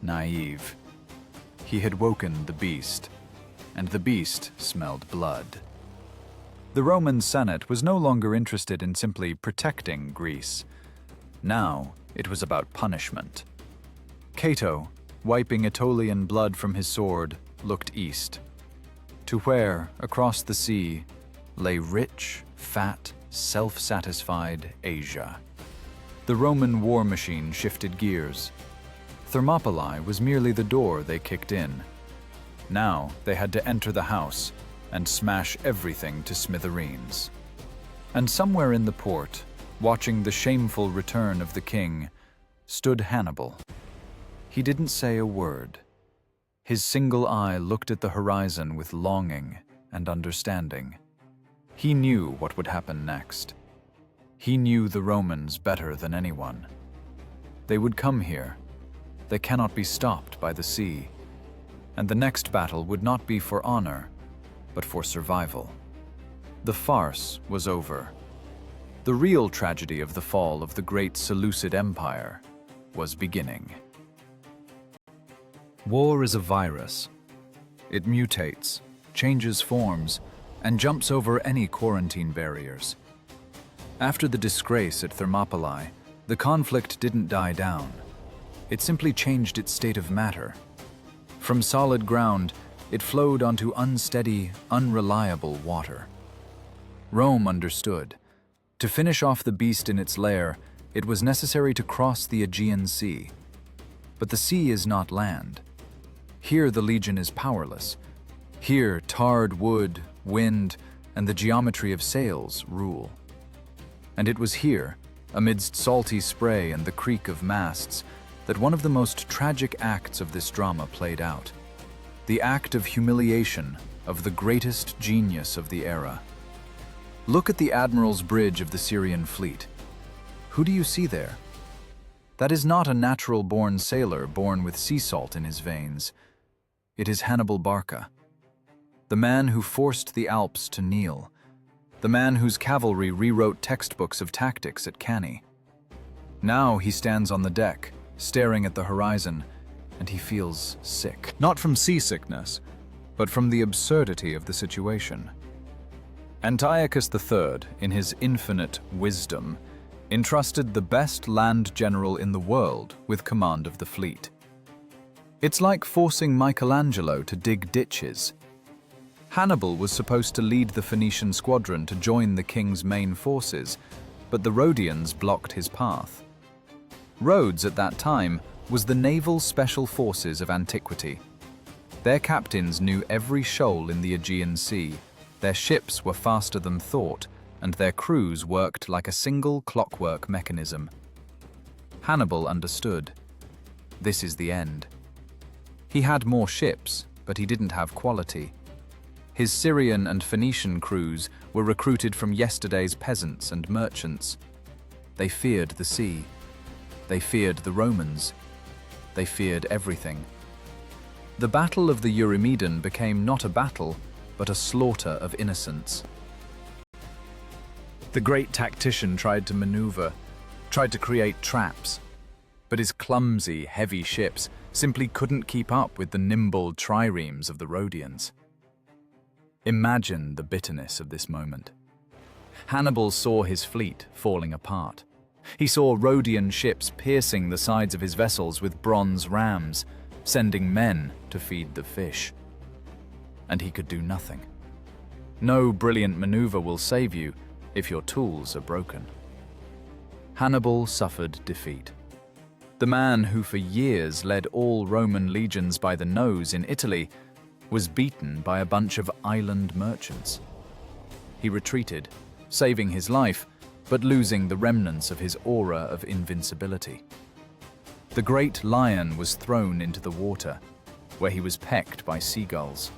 Naive. He had woken the beast, and the beast smelled blood. The Roman Senate was no longer interested in simply protecting Greece. Now it was about punishment. Cato, wiping Aetolian blood from his sword, looked east, to where, across the sea, lay rich, fat, self-satisfied Asia. The Roman war machine shifted gears. Thermopylae was merely the door they kicked in. Now they had to enter the house and smash everything to smithereens. And somewhere in the port, watching the shameful return of the king, stood Hannibal. He didn't say a word. His single eye looked at the horizon with longing and understanding. He knew what would happen next. He knew the Romans better than anyone. They would come here. They cannot be stopped by the sea. And the next battle would not be for honor, but for survival. The farce was over. The real tragedy of the fall of the great Seleucid Empire was beginning. War is a virus. It mutates, changes forms, and jumps over any quarantine barriers. After the disgrace at Thermopylae, the conflict didn't die down. It simply changed its state of matter. From solid ground, it flowed onto unsteady, unreliable water. Rome understood. To finish off the beast in its lair, it was necessary to cross the Aegean Sea. But the sea is not land. Here the legion is powerless. Here tarred wood, wind, and the geometry of sails rule. And it was here, amidst salty spray and the creak of masts, that one of the most tragic acts of this drama played out. The act of humiliation of the greatest genius of the era. Look at the admiral's bridge of the Syrian fleet. Who do you see there? That is not a natural-born sailor born with sea salt in his veins. It is Hannibal Barca, the man who forced the Alps to kneel, the man whose cavalry rewrote textbooks of tactics at Cannae. Now he stands on the deck, staring at the horizon, and he feels sick. Not from seasickness, but from the absurdity of the situation. Antiochus III, in his infinite wisdom, entrusted the best land general in the world with command of the fleet. It's like forcing Michelangelo to dig ditches. Hannibal was supposed to lead the Phoenician squadron to join the king's main forces, but the Rhodians blocked his path. Rhodes at that time was the naval special forces of antiquity. Their captains knew every shoal in the Aegean Sea, their ships were faster than thought, and their crews worked like a single clockwork mechanism. Hannibal understood. This is the end. He had more ships, but he didn't have quality. His Syrian and Phoenician crews were recruited from yesterday's peasants and merchants. They feared the sea. They feared the Romans. They feared everything. The Battle of the Eurymedon became not a battle, but a slaughter of innocents. The great tactician tried to maneuver, tried to create traps, but his clumsy, heavy ships simply couldn't keep up with the nimble triremes of the Rhodians. Imagine the bitterness of this moment. Hannibal saw his fleet falling apart. He saw Rhodian ships piercing the sides of his vessels with bronze rams, sending men to feed the fish. And he could do nothing. No brilliant maneuver will save you if your tools are broken. Hannibal suffered defeat. The man who for years led all Roman legions by the nose in Italy was beaten by a bunch of island merchants. He retreated, saving his life, but losing the remnants of his aura of invincibility. The great lion was thrown into the water, where he was pecked by seagulls.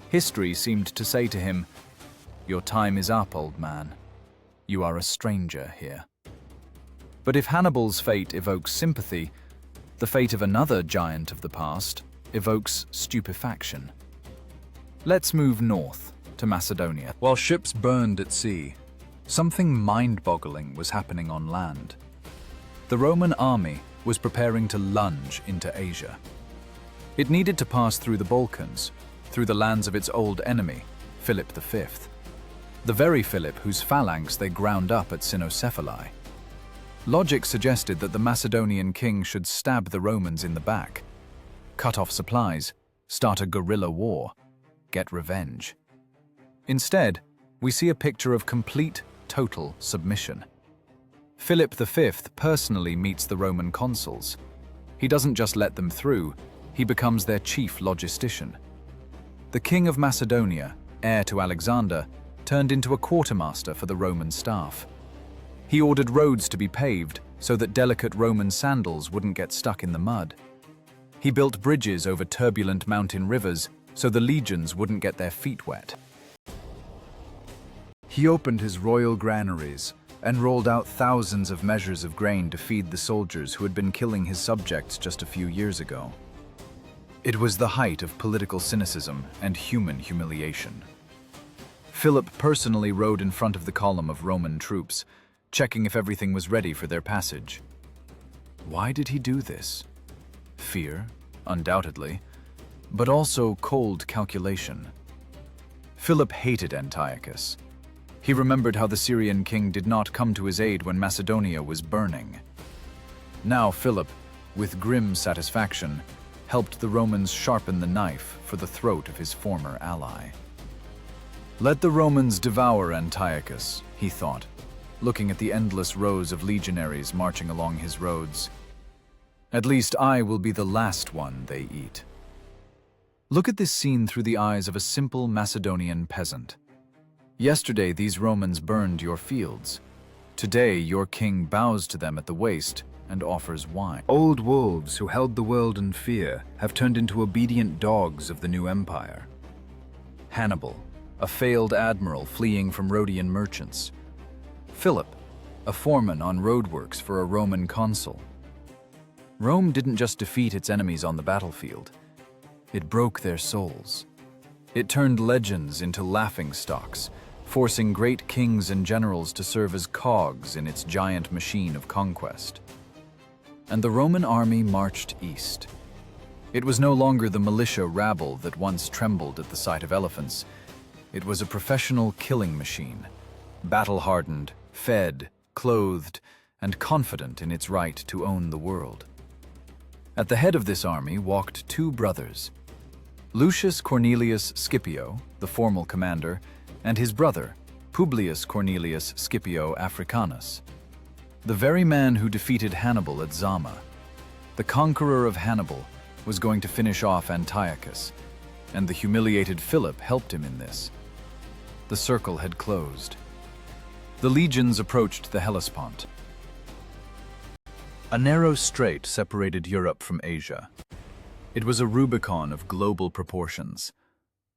History seemed to say to him, "Your time is up, old man. You are a stranger here." But if Hannibal's fate evokes sympathy, the fate of another giant of the past evokes stupefaction. Let's move north to Macedonia. While ships burned at sea, something mind-boggling was happening on land. The Roman army was preparing to lunge into Asia. It needed to pass through the Balkans, through the lands of its old enemy, Philip V, the very Philip whose phalanx they ground up at Cynoscephalae. Logic suggested that the Macedonian king should stab the Romans in the back, cut off supplies, start a guerrilla war, get revenge. Instead, we see a picture of complete, total submission. Philip V personally meets the Roman consuls. He doesn't just let them through, he becomes their chief logistician. The king of Macedonia, heir to Alexander, turned into a quartermaster for the Roman staff. He ordered roads to be paved so that delicate Roman sandals wouldn't get stuck in the mud. He built bridges over turbulent mountain rivers so the legions wouldn't get their feet wet. He opened his royal granaries and rolled out thousands of measures of grain to feed the soldiers who had been killing his subjects just a few years ago. It was the height of political cynicism and human humiliation. Philip personally rode in front of the column of Roman troops, checking if everything was ready for their passage. Why did he do this? Fear, undoubtedly, but also cold calculation. Philip hated Antiochus. He remembered how the Syrian king did not come to his aid when Macedonia was burning. Now Philip, with grim satisfaction, helped the Romans sharpen the knife for the throat of his former ally. Let the Romans devour Antiochus, he thought, looking at the endless rows of legionaries marching along his roads. At least I will be the last one they eat. Look at this scene through the eyes of a simple Macedonian peasant. Yesterday these Romans burned your fields. Today your king bows to them at the waist and offers wine. Old wolves who held the world in fear have turned into obedient dogs of the new empire. Hannibal, a failed admiral fleeing from Rhodian merchants. Philip, a foreman on roadworks for a Roman consul. Rome didn't just defeat its enemies on the battlefield. It broke their souls. It turned legends into laughingstocks, forcing great kings and generals to serve as cogs in its giant machine of conquest. And the Roman army marched east. It was no longer the militia rabble that once trembled at the sight of elephants. It was a professional killing machine, battle-hardened, fed, clothed, and confident in its right to own the world. At the head of this army walked two brothers, Lucius Cornelius Scipio, the formal commander, and his brother, Publius Cornelius Scipio Africanus, the very man who defeated Hannibal at Zama. The conqueror of Hannibal was going to finish off Antiochus, and the humiliated Philip helped him in this. The circle had closed. The legions approached the Hellespont. A narrow strait separated Europe from Asia. It was a Rubicon of global proportions.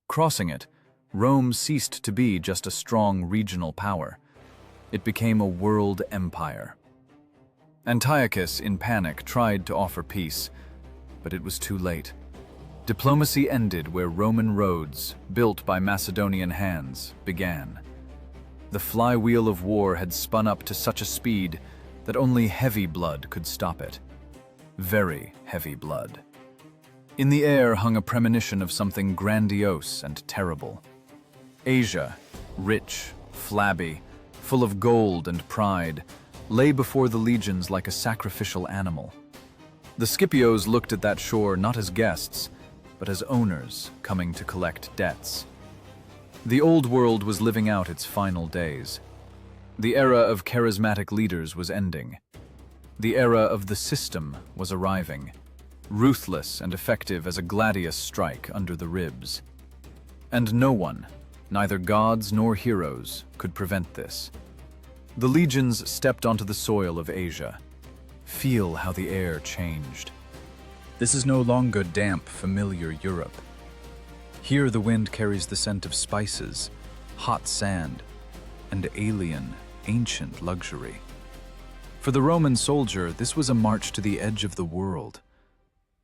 Crossing it, Rome ceased to be just a strong regional power. It became a world empire. Antiochus, in panic, tried to offer peace, but it was too late. Diplomacy ended where Roman roads, built by Macedonian hands, began. The flywheel of war had spun up to such a speed that only heavy blood could stop it. Very heavy blood. In the air hung a premonition of something grandiose and terrible. Asia, rich, flabby, full of gold and pride, lay before the legions like a sacrificial animal. The Scipios looked at that shore not as guests, but as owners coming to collect debts. The old world was living out its final days. The era of charismatic leaders was ending. The era of the system was arriving, ruthless and effective as a gladius strike under the ribs. And no one, neither gods nor heroes, could prevent this. The legions stepped onto the soil of Asia. Feel how the air changed. This is no longer damp, familiar Europe. Here the wind carries the scent of spices, hot sand, and alien, ancient luxury. For the Roman soldier, this was a march to the edge of the world.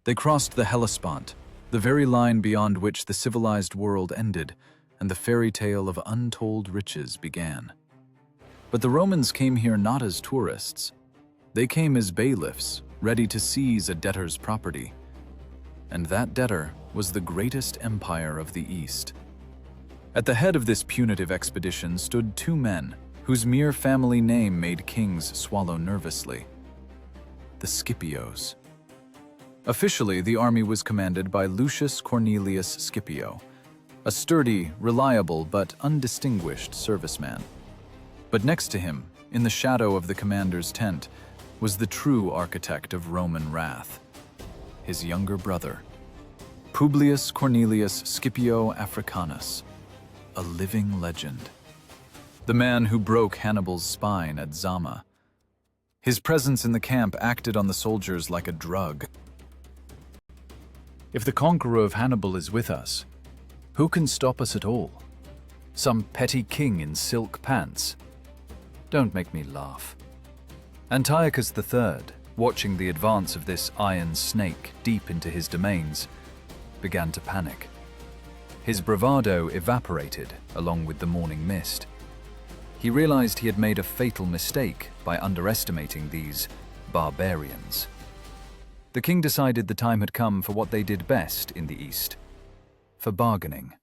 They crossed the Hellespont, the very line beyond which the civilized world ended and the fairy tale of untold riches began. But the Romans came here not as tourists. They came as bailiffs, ready to seize a debtor's property. And that debtor was the greatest empire of the East. At the head of this punitive expedition stood two men whose mere family name made kings swallow nervously: the Scipios. Officially, the army was commanded by Lucius Cornelius Scipio, a sturdy, reliable, but undistinguished serviceman. But next to him, in the shadow of the commander's tent, was the true architect of Roman wrath, his younger brother, Publius Cornelius Scipio Africanus, a living legend. The man who broke Hannibal's spine at Zama. His presence in the camp acted on the soldiers like a drug. If the conqueror of Hannibal is with us, who can stop us at all? Some petty king in silk pants? Don't make me laugh. Antiochus III, watching the advance of this iron snake deep into his domains, began to panic. His bravado evaporated along with the morning mist. He realized he had made a fatal mistake by underestimating these barbarians. The king decided the time had come for what they did best in the East, for bargaining.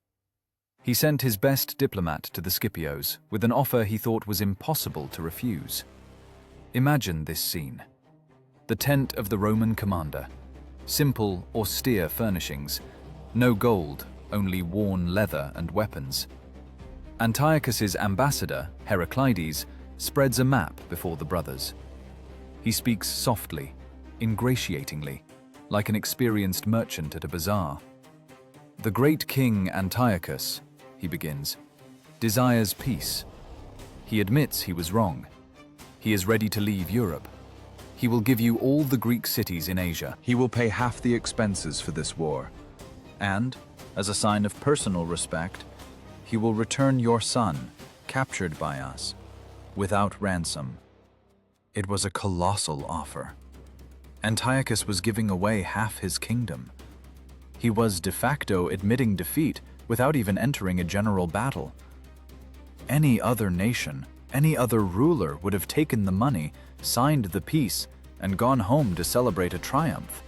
He sent his best diplomat to the Scipios with an offer he thought was impossible to refuse. Imagine this scene. The tent of the Roman commander. Simple, austere furnishings. No gold, only worn leather and weapons. Antiochus's ambassador, Heraclides, spreads a map before the brothers. He speaks softly, ingratiatingly, like an experienced merchant at a bazaar. The great king Antiochus, he begins, desires peace. He admits he was wrong. He is ready to leave Europe. He will give you all the Greek cities in Asia. He will pay half the expenses for this war. And, as a sign of personal respect, he will return your son, captured by us, without ransom. It was a colossal offer. Antiochus was giving away half his kingdom. He was de facto admitting defeat without even entering a general battle. Any other nation, any other ruler would have taken the money, signed the peace, and gone home to celebrate a triumph.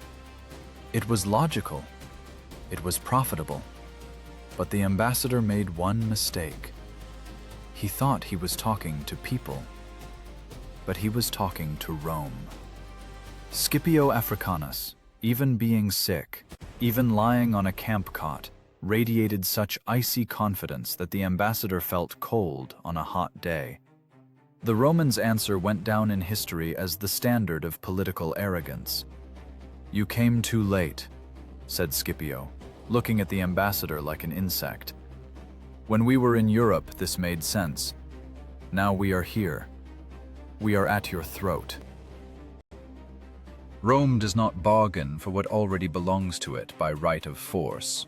It was logical. It was profitable. But the ambassador made one mistake. He thought he was talking to people, but he was talking to Rome. Scipio Africanus, even being sick, even lying on a camp cot, radiated such icy confidence that the ambassador felt cold on a hot day. The Romans' answer went down in history as the standard of political arrogance. "You came too late," said Scipio, looking at the ambassador like an insect. "When we were in Europe, this made sense. Now we are here. We are at your throat." Rome does not bargain for what already belongs to it by right of force.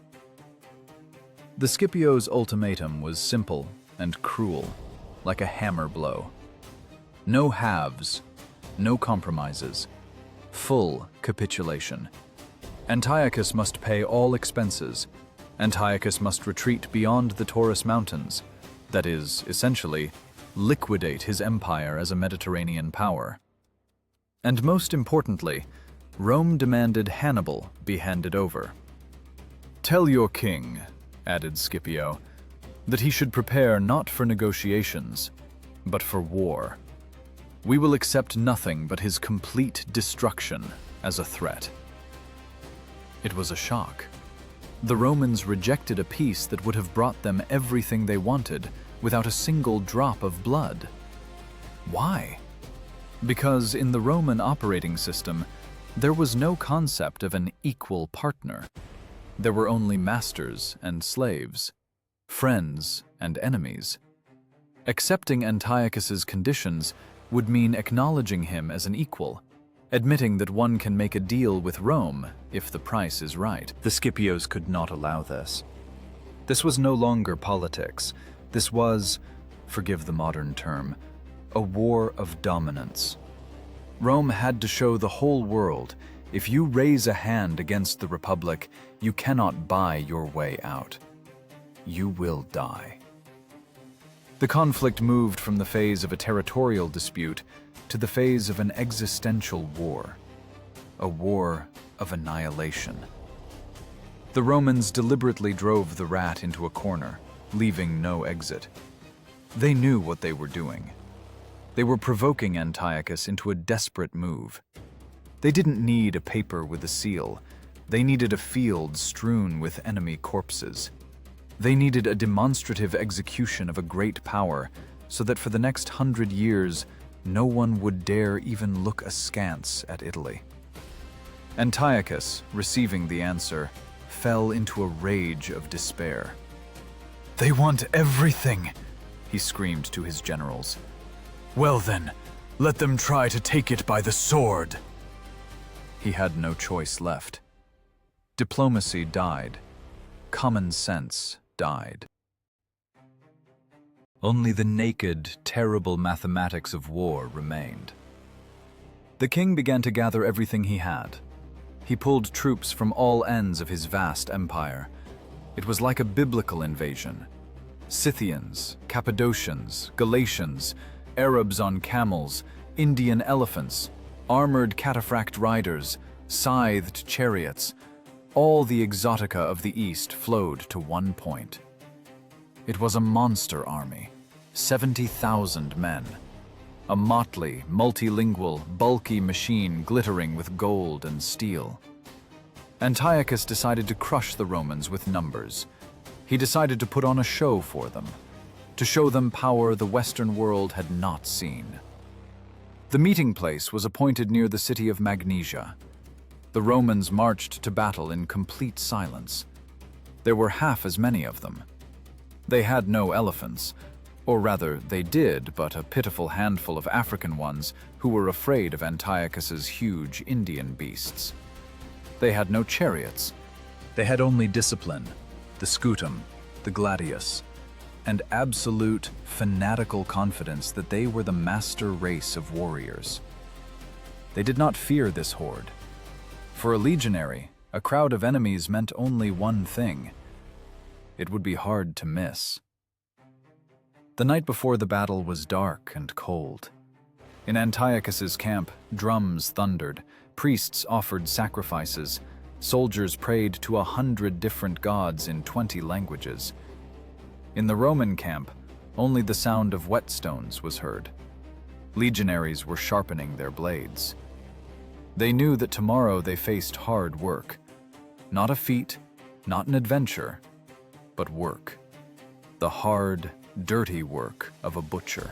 The Scipio's ultimatum was simple and cruel, like a hammer blow. No halves, no compromises, full capitulation. Antiochus must pay all expenses. Antiochus must retreat beyond the Taurus Mountains, that is, essentially, liquidate his empire as a Mediterranean power. And most importantly, Rome demanded Hannibal be handed over. "Tell your king," added Scipio, "that he should prepare not for negotiations, but for war. We will accept nothing but his complete destruction as a threat." It was a shock. The Romans rejected a peace that would have brought them everything they wanted without a single drop of blood. Why? Because in the Roman operating system, there was no concept of an equal partner. There were only masters and slaves, friends and enemies. Accepting Antiochus's conditions would mean acknowledging him as an equal, admitting that one can make a deal with Rome if the price is right. The Scipios could not allow this. This was no longer politics. This was, forgive the modern term, a war of dominance. Rome had to show the whole world, if you raise a hand against the Republic, you cannot buy your way out. You will die. The conflict moved from the phase of a territorial dispute to the phase of an existential war, a war of annihilation. The Romans deliberately drove the rat into a corner, leaving no exit. They knew what they were doing. They were provoking Antiochus into a desperate move. They didn't need a paper with a seal. They needed a field strewn with enemy corpses. They needed a demonstrative execution of a great power so that for the next 100 years, no one would dare even look askance at Italy. Antiochus, receiving the answer, fell into a rage of despair. "They want everything," he screamed to his generals. "Well then, let them try to take it by the sword." He had no choice left. Diplomacy died. Common sense died. Only the naked, terrible mathematics of war remained. The king began to gather everything he had. He pulled troops from all ends of his vast empire. It was like a biblical invasion. Scythians, Cappadocians, Galatians, Arabs on camels, Indian elephants, armored cataphract riders, scythed chariots, all the exotica of the East flowed to one point. It was a monster army, 70,000 men, a motley, multilingual, bulky machine glittering with gold and steel. Antiochus decided to crush the Romans with numbers. He decided to put on a show for them, to show them power the Western world had not seen. The meeting place was appointed near the city of Magnesia. The Romans marched to battle in complete silence. There were half as many of them. They had no elephants, or rather, they did, but a pitiful handful of African ones who were afraid of Antiochus's huge Indian beasts. They had no chariots. They had only discipline, the scutum, the gladius, and absolute, fanatical confidence that they were the master race of warriors. They did not fear this horde. For a legionary, a crowd of enemies meant only one thing. It would be hard to miss. The night before the battle was dark and cold. In Antiochus's camp, drums thundered, priests offered sacrifices, soldiers prayed to 100 different gods in 20 languages. In the Roman camp, only the sound of whetstones was heard. Legionaries were sharpening their blades. They knew that tomorrow they faced hard work. Not a feat, not an adventure, but work. The hard, dirty work of a butcher.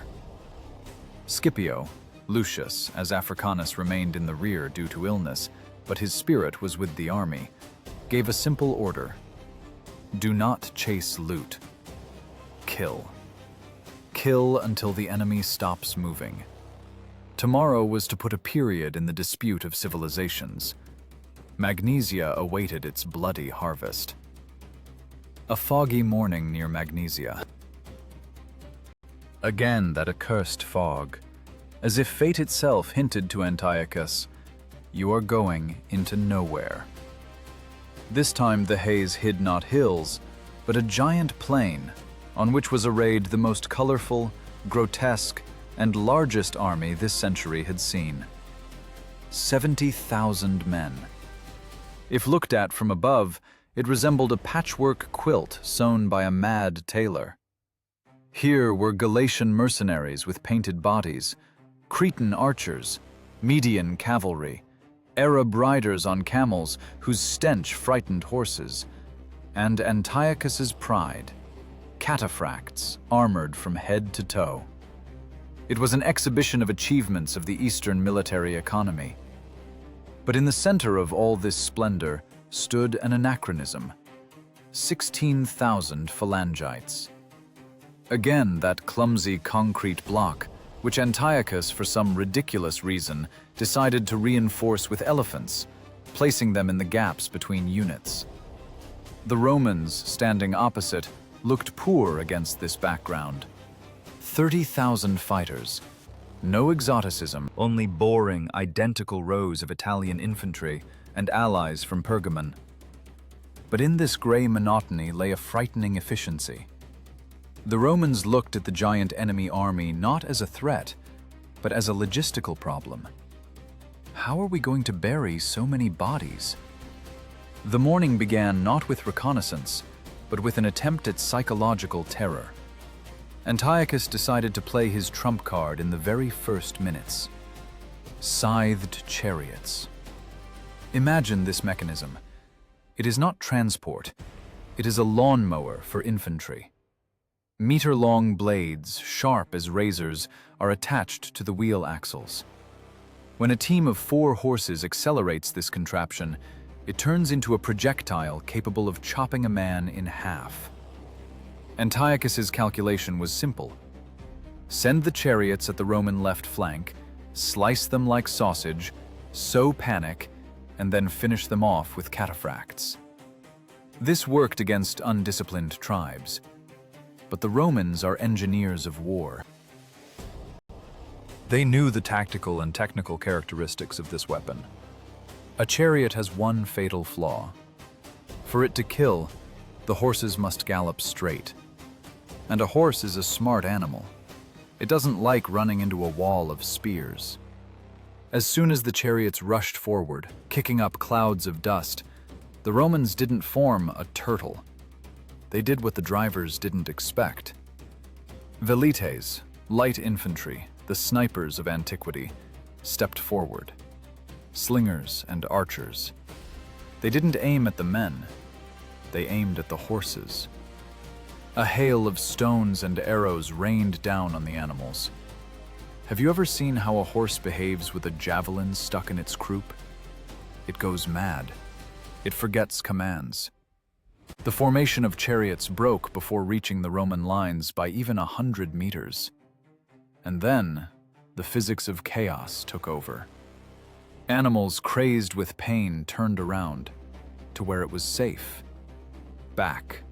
Scipio, Lucius, as Africanus remained in the rear due to illness, but his spirit was with the army, gave a simple order. Do not chase loot. Kill. Kill until the enemy stops moving. Tomorrow was to put a period in the dispute of civilizations. Magnesia awaited its bloody harvest. A foggy morning near Magnesia. Again that accursed fog, as if fate itself hinted to Antiochus, "You are going into nowhere." This time the haze hid not hills, but a giant plain on which was arrayed the most colorful, grotesque, and largest army this century had seen. 70,000 men. If looked at from above, it resembled a patchwork quilt sewn by a mad tailor. Here were Galatian mercenaries with painted bodies, Cretan archers, Median cavalry, Arab riders on camels whose stench frightened horses, and Antiochus's pride, cataphracts armored from head to toe. It was an exhibition of achievements of the Eastern military economy. But in the center of all this splendor stood an anachronism: 16,000 phalangites. Again that clumsy concrete block, which Antiochus, for some ridiculous reason, decided to reinforce with elephants, placing them in the gaps between units. The Romans, standing opposite, looked poor against this background. 30,000 fighters. No exoticism, only boring, identical rows of Italian infantry and allies from Pergamon. But in this gray monotony lay a frightening efficiency. The Romans looked at the giant enemy army not as a threat, but as a logistical problem. How are we going to bury so many bodies? The morning began not with reconnaissance, but with an attempt at psychological terror. Antiochus decided to play his trump card in the very first minutes. Scythed chariots. Imagine this mechanism. It is not transport. It is a lawnmower for infantry. Meter-long blades, sharp as razors, are attached to the wheel axles. When a team of 4 horses accelerates this contraption, it turns into a projectile capable of chopping a man in half. Antiochus's calculation was simple. Send the chariots at the Roman left flank, slice them like sausage, sow panic, and then finish them off with cataphracts. This worked against undisciplined tribes. But the Romans are engineers of war. They knew the tactical and technical characteristics of this weapon. A chariot has one fatal flaw. For it to kill, the horses must gallop straight. And a horse is a smart animal. It doesn't like running into a wall of spears. As soon as the chariots rushed forward, kicking up clouds of dust, the Romans didn't form a turtle. They did what the drivers didn't expect. Velites, light infantry, the snipers of antiquity, stepped forward. Slingers and archers. They didn't aim at the men. They aimed at the horses. A hail of stones and arrows rained down on the animals. Have you ever seen how a horse behaves with a javelin stuck in its croup? It goes mad. It forgets commands. The formation of chariots broke before reaching the Roman lines by even 100 meters. And then, the physics of chaos took over. Animals crazed with pain turned around to where it was safe, back,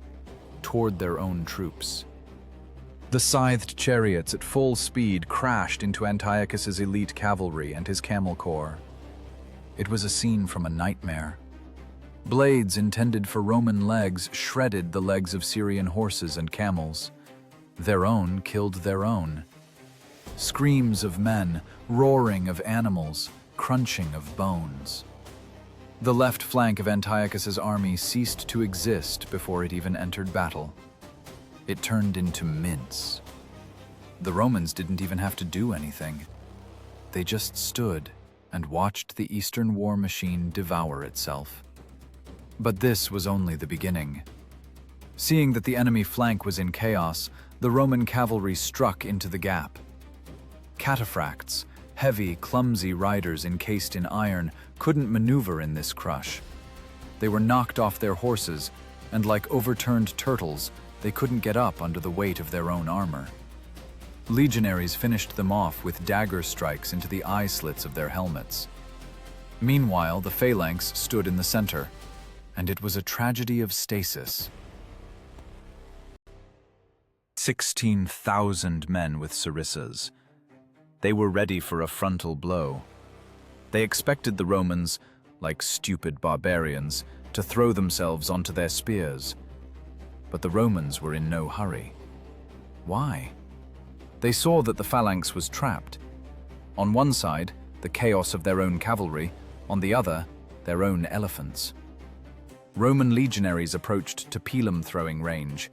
toward their own troops. The scythed chariots at full speed crashed into Antiochus's elite cavalry and his camel corps. It was a scene from a nightmare. Blades intended for Roman legs shredded the legs of Syrian horses and camels. Their own killed their own. Screams of men, roaring of animals, crunching of bones. The left flank of Antiochus's army ceased to exist before it even entered battle. It turned into mince. The Romans didn't even have to do anything. They just stood and watched the Eastern war machine devour itself. But this was only the beginning. Seeing that the enemy flank was in chaos, the Roman cavalry struck into the gap. Cataphracts, heavy, clumsy riders encased in iron, couldn't maneuver in this crush. They were knocked off their horses, and like overturned turtles, they couldn't get up under the weight of their own armor. Legionaries finished them off with dagger strikes into the eye slits of their helmets. Meanwhile, the phalanx stood in the center, and it was a tragedy of stasis. 16,000 men with sarissas. They were ready for a frontal blow. They expected the Romans, like stupid barbarians, to throw themselves onto their spears. But the Romans were in no hurry. Why? They saw that the phalanx was trapped. On one side, the chaos of their own cavalry, on the other, their own elephants. Roman legionaries approached to pilum-throwing range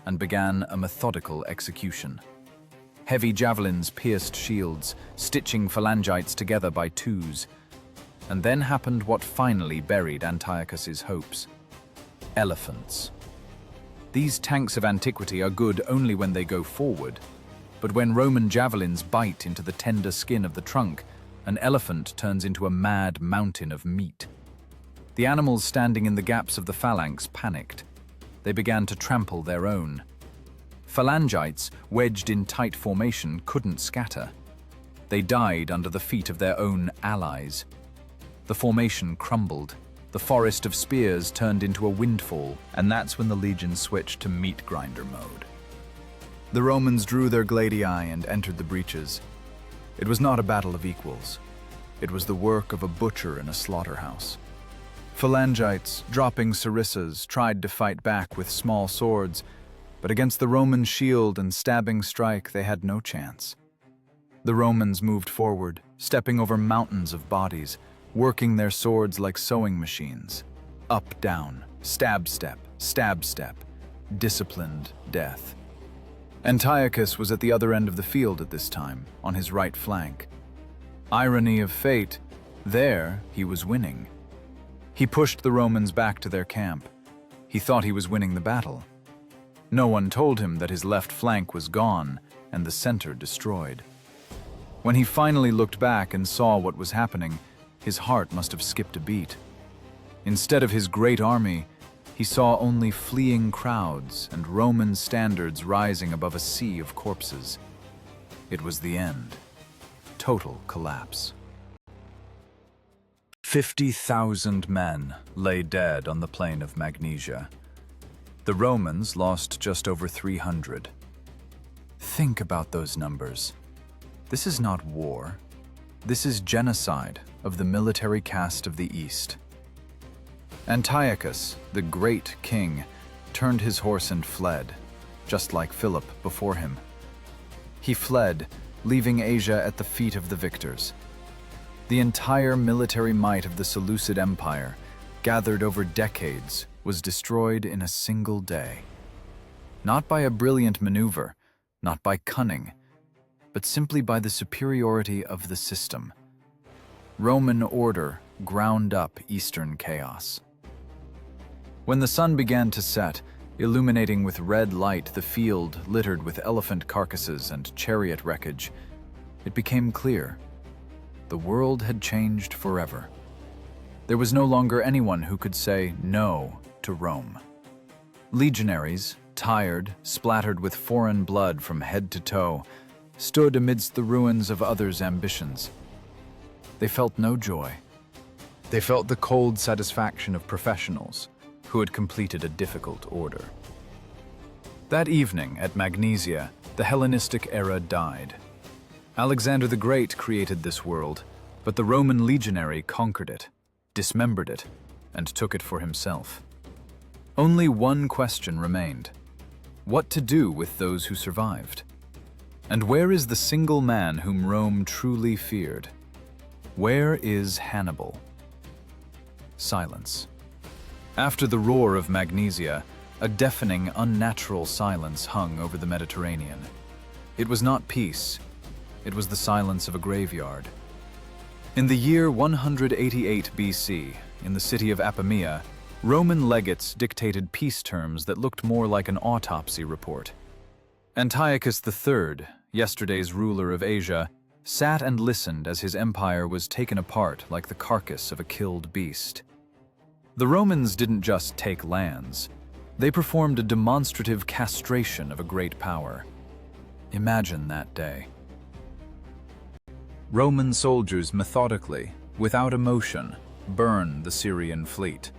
and began a methodical execution. Heavy javelins pierced shields, stitching phalangites together by twos. And then happened what finally buried Antiochus's hopes. Elephants. These tanks of antiquity are good only when they go forward, but when Roman javelins bite into the tender skin of the trunk, an elephant turns into a mad mountain of meat. The animals standing in the gaps of the phalanx panicked. They began to trample their own. Phalangites, wedged in tight formation, couldn't scatter. They died under the feet of their own allies. The formation crumbled. The forest of spears turned into a windfall, and that's when the legions switched to meat grinder mode. The Romans drew their gladii and entered the breaches. It was not a battle of equals. It was the work of a butcher in a slaughterhouse. Phalangites, dropping sarissas, tried to fight back with small swords, but against the Roman shield and stabbing strike they had no chance. The Romans moved forward, stepping over mountains of bodies, working their swords like sewing machines. Up, down, stab step, disciplined death. Antiochus was at the other end of the field at this time, on his right flank. Irony of fate, there he was winning. He pushed the Romans back to their camp. He thought he was winning the battle. No one told him that his left flank was gone and the center destroyed. When he finally looked back and saw what was happening, his heart must have skipped a beat. Instead of his great army, he saw only fleeing crowds and Roman standards rising above a sea of corpses. It was the end. Total collapse. 50,000 men lay dead on the plain of Magnesia. The Romans lost just over 300. Think about those numbers. This is not war. This is genocide of the military caste of the East. Antiochus, the great king, turned his horse and fled, just like Philip before him. He fled, leaving Asia at the feet of the victors. The entire military might of the Seleucid Empire, gathered over decades, was destroyed in a single day. Not by a brilliant maneuver, not by cunning, but simply by the superiority of the system. Roman order ground up Eastern chaos. When the sun began to set, illuminating with red light the field littered with elephant carcasses and chariot wreckage, it became clear. The world had changed forever. There was no longer anyone who could say no to Rome. Legionaries, tired, splattered with foreign blood from head to toe, stood amidst the ruins of others' ambitions. They felt no joy. They felt the cold satisfaction of professionals who had completed a difficult order. That evening at Magnesia, the Hellenistic era died. Alexander the Great created this world, but the Roman legionary conquered it, dismembered it, and took it for himself. Only one question remained: what to do with those who survived? And where is the single man whom Rome truly feared? Where is Hannibal? Silence. After the roar of Magnesia, a deafening, unnatural silence hung over the Mediterranean. It was not peace. It was the silence of a graveyard. In the year 188 BC, in the city of Apamea, Roman legates dictated peace terms that looked more like an autopsy report. Antiochus III, yesterday's ruler of Asia, sat and listened as his empire was taken apart like the carcass of a killed beast. The Romans didn't just take lands. They performed a demonstrative castration of a great power. Imagine that day. Roman soldiers methodically, without emotion, burn the Syrian fleet.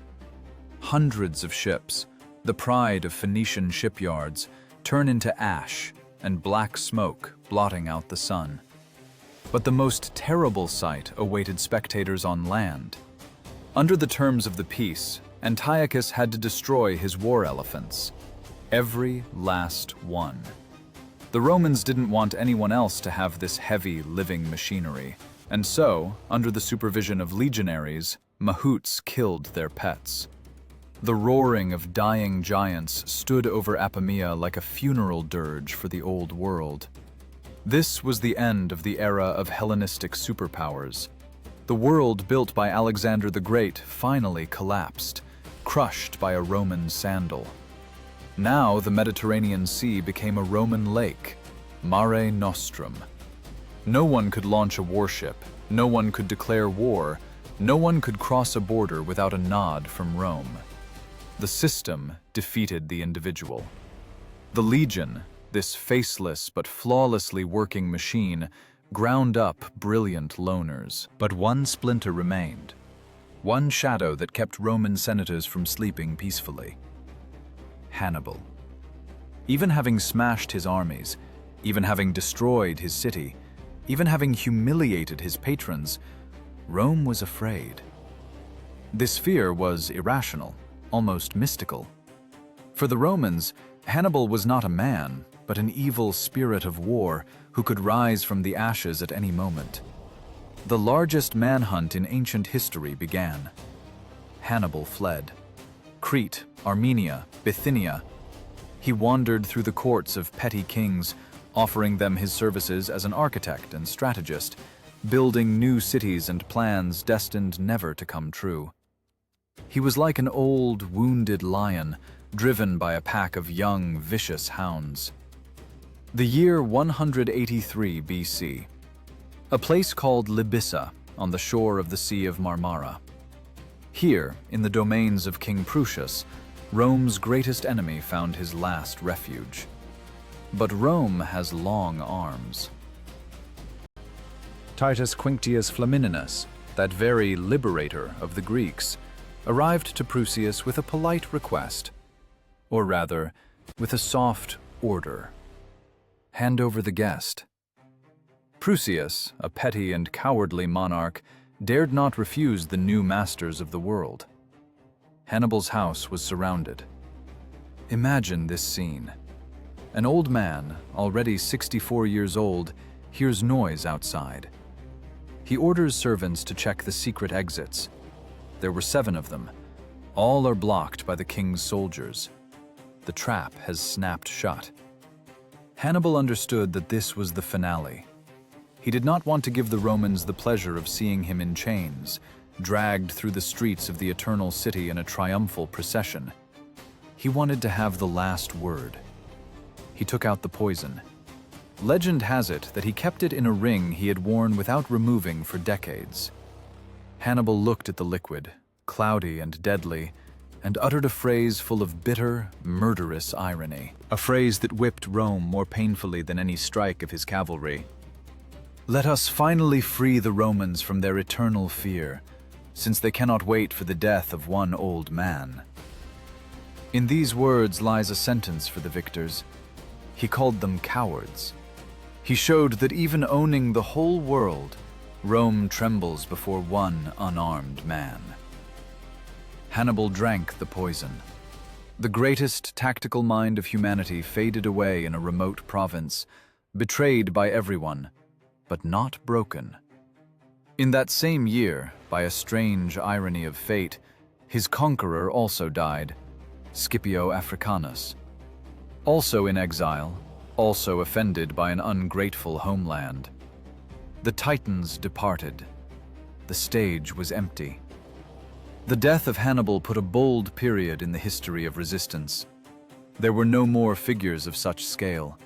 Hundreds of ships, the pride of Phoenician shipyards, turn into ash and black smoke blotting out the sun. But the most terrible sight awaited spectators on land. Under the terms of the peace, Antiochus had to destroy his war elephants. Every last one. The Romans didn't want anyone else to have this heavy, living machinery, and so, under the supervision of legionaries, mahouts killed their pets. The roaring of dying giants stood over Apamea like a funeral dirge for the old world. This was the end of the era of Hellenistic superpowers. The world built by Alexander the Great finally collapsed, crushed by a Roman sandal. Now the Mediterranean Sea became a Roman lake, Mare Nostrum. No one could launch a warship, no one could declare war, no one could cross a border without a nod from Rome. The system defeated the individual. The legion, this faceless but flawlessly working machine, ground up brilliant loners. But one splinter remained, one shadow that kept Roman senators from sleeping peacefully. Hannibal. Even having smashed his armies, even having destroyed his city, even having humiliated his patrons, Rome was afraid. This fear was irrational, almost mystical. For the Romans, Hannibal was not a man, but an evil spirit of war who could rise from the ashes at any moment. The largest manhunt in ancient history began. Hannibal fled. Crete, Armenia, Bithynia. He wandered through the courts of petty kings, offering them his services as an architect and strategist, building new cities and plans destined never to come true. He was like an old, wounded lion, driven by a pack of young, vicious hounds. The year 183 BC. A place called Libissa, on the shore of the Sea of Marmara. Here, in the domains of King Prusias, Rome's greatest enemy found his last refuge. But Rome has long arms. Titus Quinctius Flamininus, that very liberator of the Greeks, arrived to Prusias with a polite request, or rather, with a soft order. Hand over the guest. Prusias, a petty and cowardly monarch, dared not refuse the new masters of the world. Hannibal's house was surrounded. Imagine this scene. An old man, already 64 years old, hears noise outside. He orders servants to check the secret exits. There were 7 of them. All are blocked by the king's soldiers. The trap has snapped shut. Hannibal understood that this was the finale. He did not want to give the Romans the pleasure of seeing him in chains, dragged through the streets of the Eternal City in a triumphal procession. He wanted to have the last word. He took out the poison. Legend has it that he kept it in a ring he had worn without removing for decades. Hannibal looked at the liquid, cloudy and deadly, and uttered a phrase full of bitter, murderous irony. A phrase that whipped Rome more painfully than any strike of his cavalry. Let us finally free the Romans from their eternal fear, since they cannot wait for the death of one old man. In these words lies a sentence for the victors. He called them cowards. He showed that even owning the whole world, Rome trembles before one unarmed man. Hannibal drank the poison. The greatest tactical mind of humanity faded away in a remote province, betrayed by everyone, but not broken. In that same year, by a strange irony of fate, his conqueror also died, Scipio Africanus. Also in exile, also offended by an ungrateful homeland. The Titans departed. The stage was empty. The death of Hannibal put a bold period in the history of resistance. There were no more figures of such scale.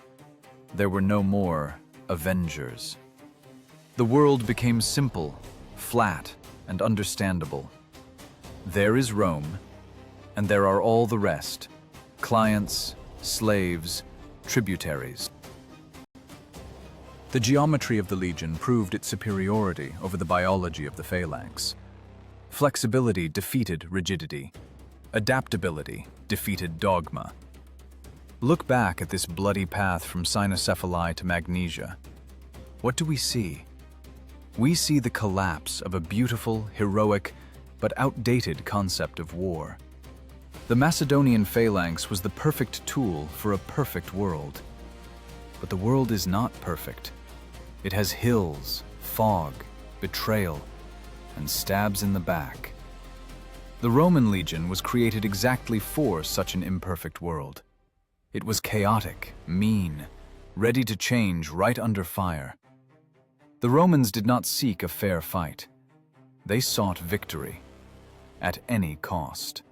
There were no more avengers. The world became simple, flat, and understandable. There is Rome, and there are all the rest, clients, slaves, tributaries. The geometry of the legion proved its superiority over the biology of the phalanx. Flexibility defeated rigidity. Adaptability defeated dogma. Look back at this bloody path from Cynoscephalae to Magnesia. What do we see? We see the collapse of a beautiful, heroic, but outdated concept of war. The Macedonian Phalanx was the perfect tool for a perfect world. But the world is not perfect. It has hills, fog, betrayal, and stabs in the back. The Roman legion was created exactly for such an imperfect world. It was chaotic, mean, ready to change right under fire. The Romans did not seek a fair fight. They sought victory, at any cost.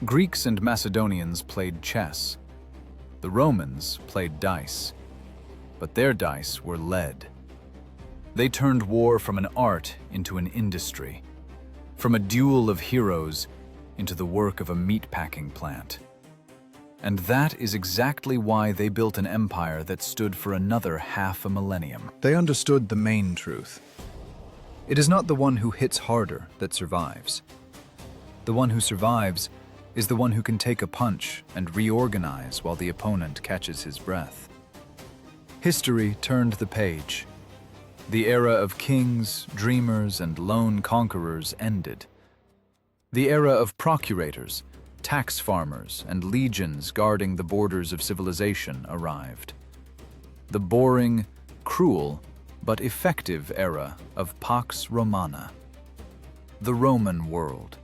Greeks and Macedonians played chess. The Romans played dice, but their dice were lead. They turned war from an art into an industry, from a duel of heroes into the work of a meatpacking plant. And that is exactly why they built an empire that stood for another half a millennium. They understood the main truth. It is not the one who hits harder that survives. The one who survives is the one who can take a punch and reorganize while the opponent catches his breath. History turned the page. The era of kings, dreamers, and lone conquerors ended. The era of procurators, tax farmers, and legions guarding the borders of civilization arrived. The boring, cruel, but effective era of Pax Romana. The Roman world.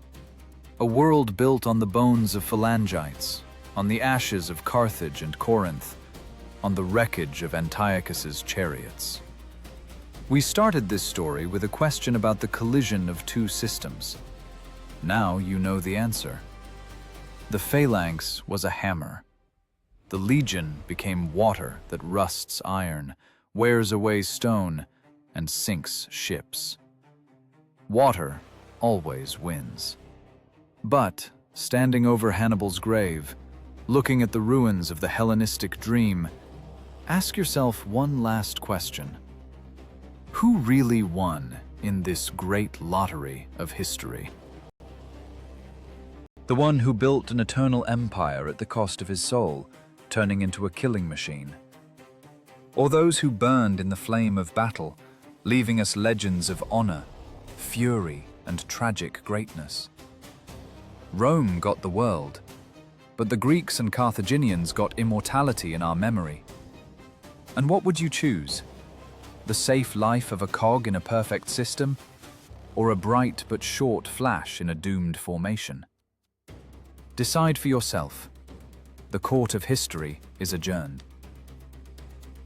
A world built on the bones of phalangites, on the ashes of Carthage and Corinth, on the wreckage of Antiochus's chariots. We started this story with a question about the collision of two systems. Now you know the answer. The phalanx was a hammer. The legion became water that rusts iron, wears away stone, and sinks ships. Water always wins. But, standing over Hannibal's grave, looking at the ruins of the Hellenistic dream, ask yourself one last question. Who really won in this great lottery of history? The one who built an eternal empire at the cost of his soul, turning into a killing machine? Or those who burned in the flame of battle, leaving us legends of honor, fury, and tragic greatness? Rome got the world, but the Greeks and Carthaginians got immortality in our memory. And what would you choose? The safe life of a cog in a perfect system, or a bright but short flash in a doomed formation? Decide for yourself. The court of history is adjourned.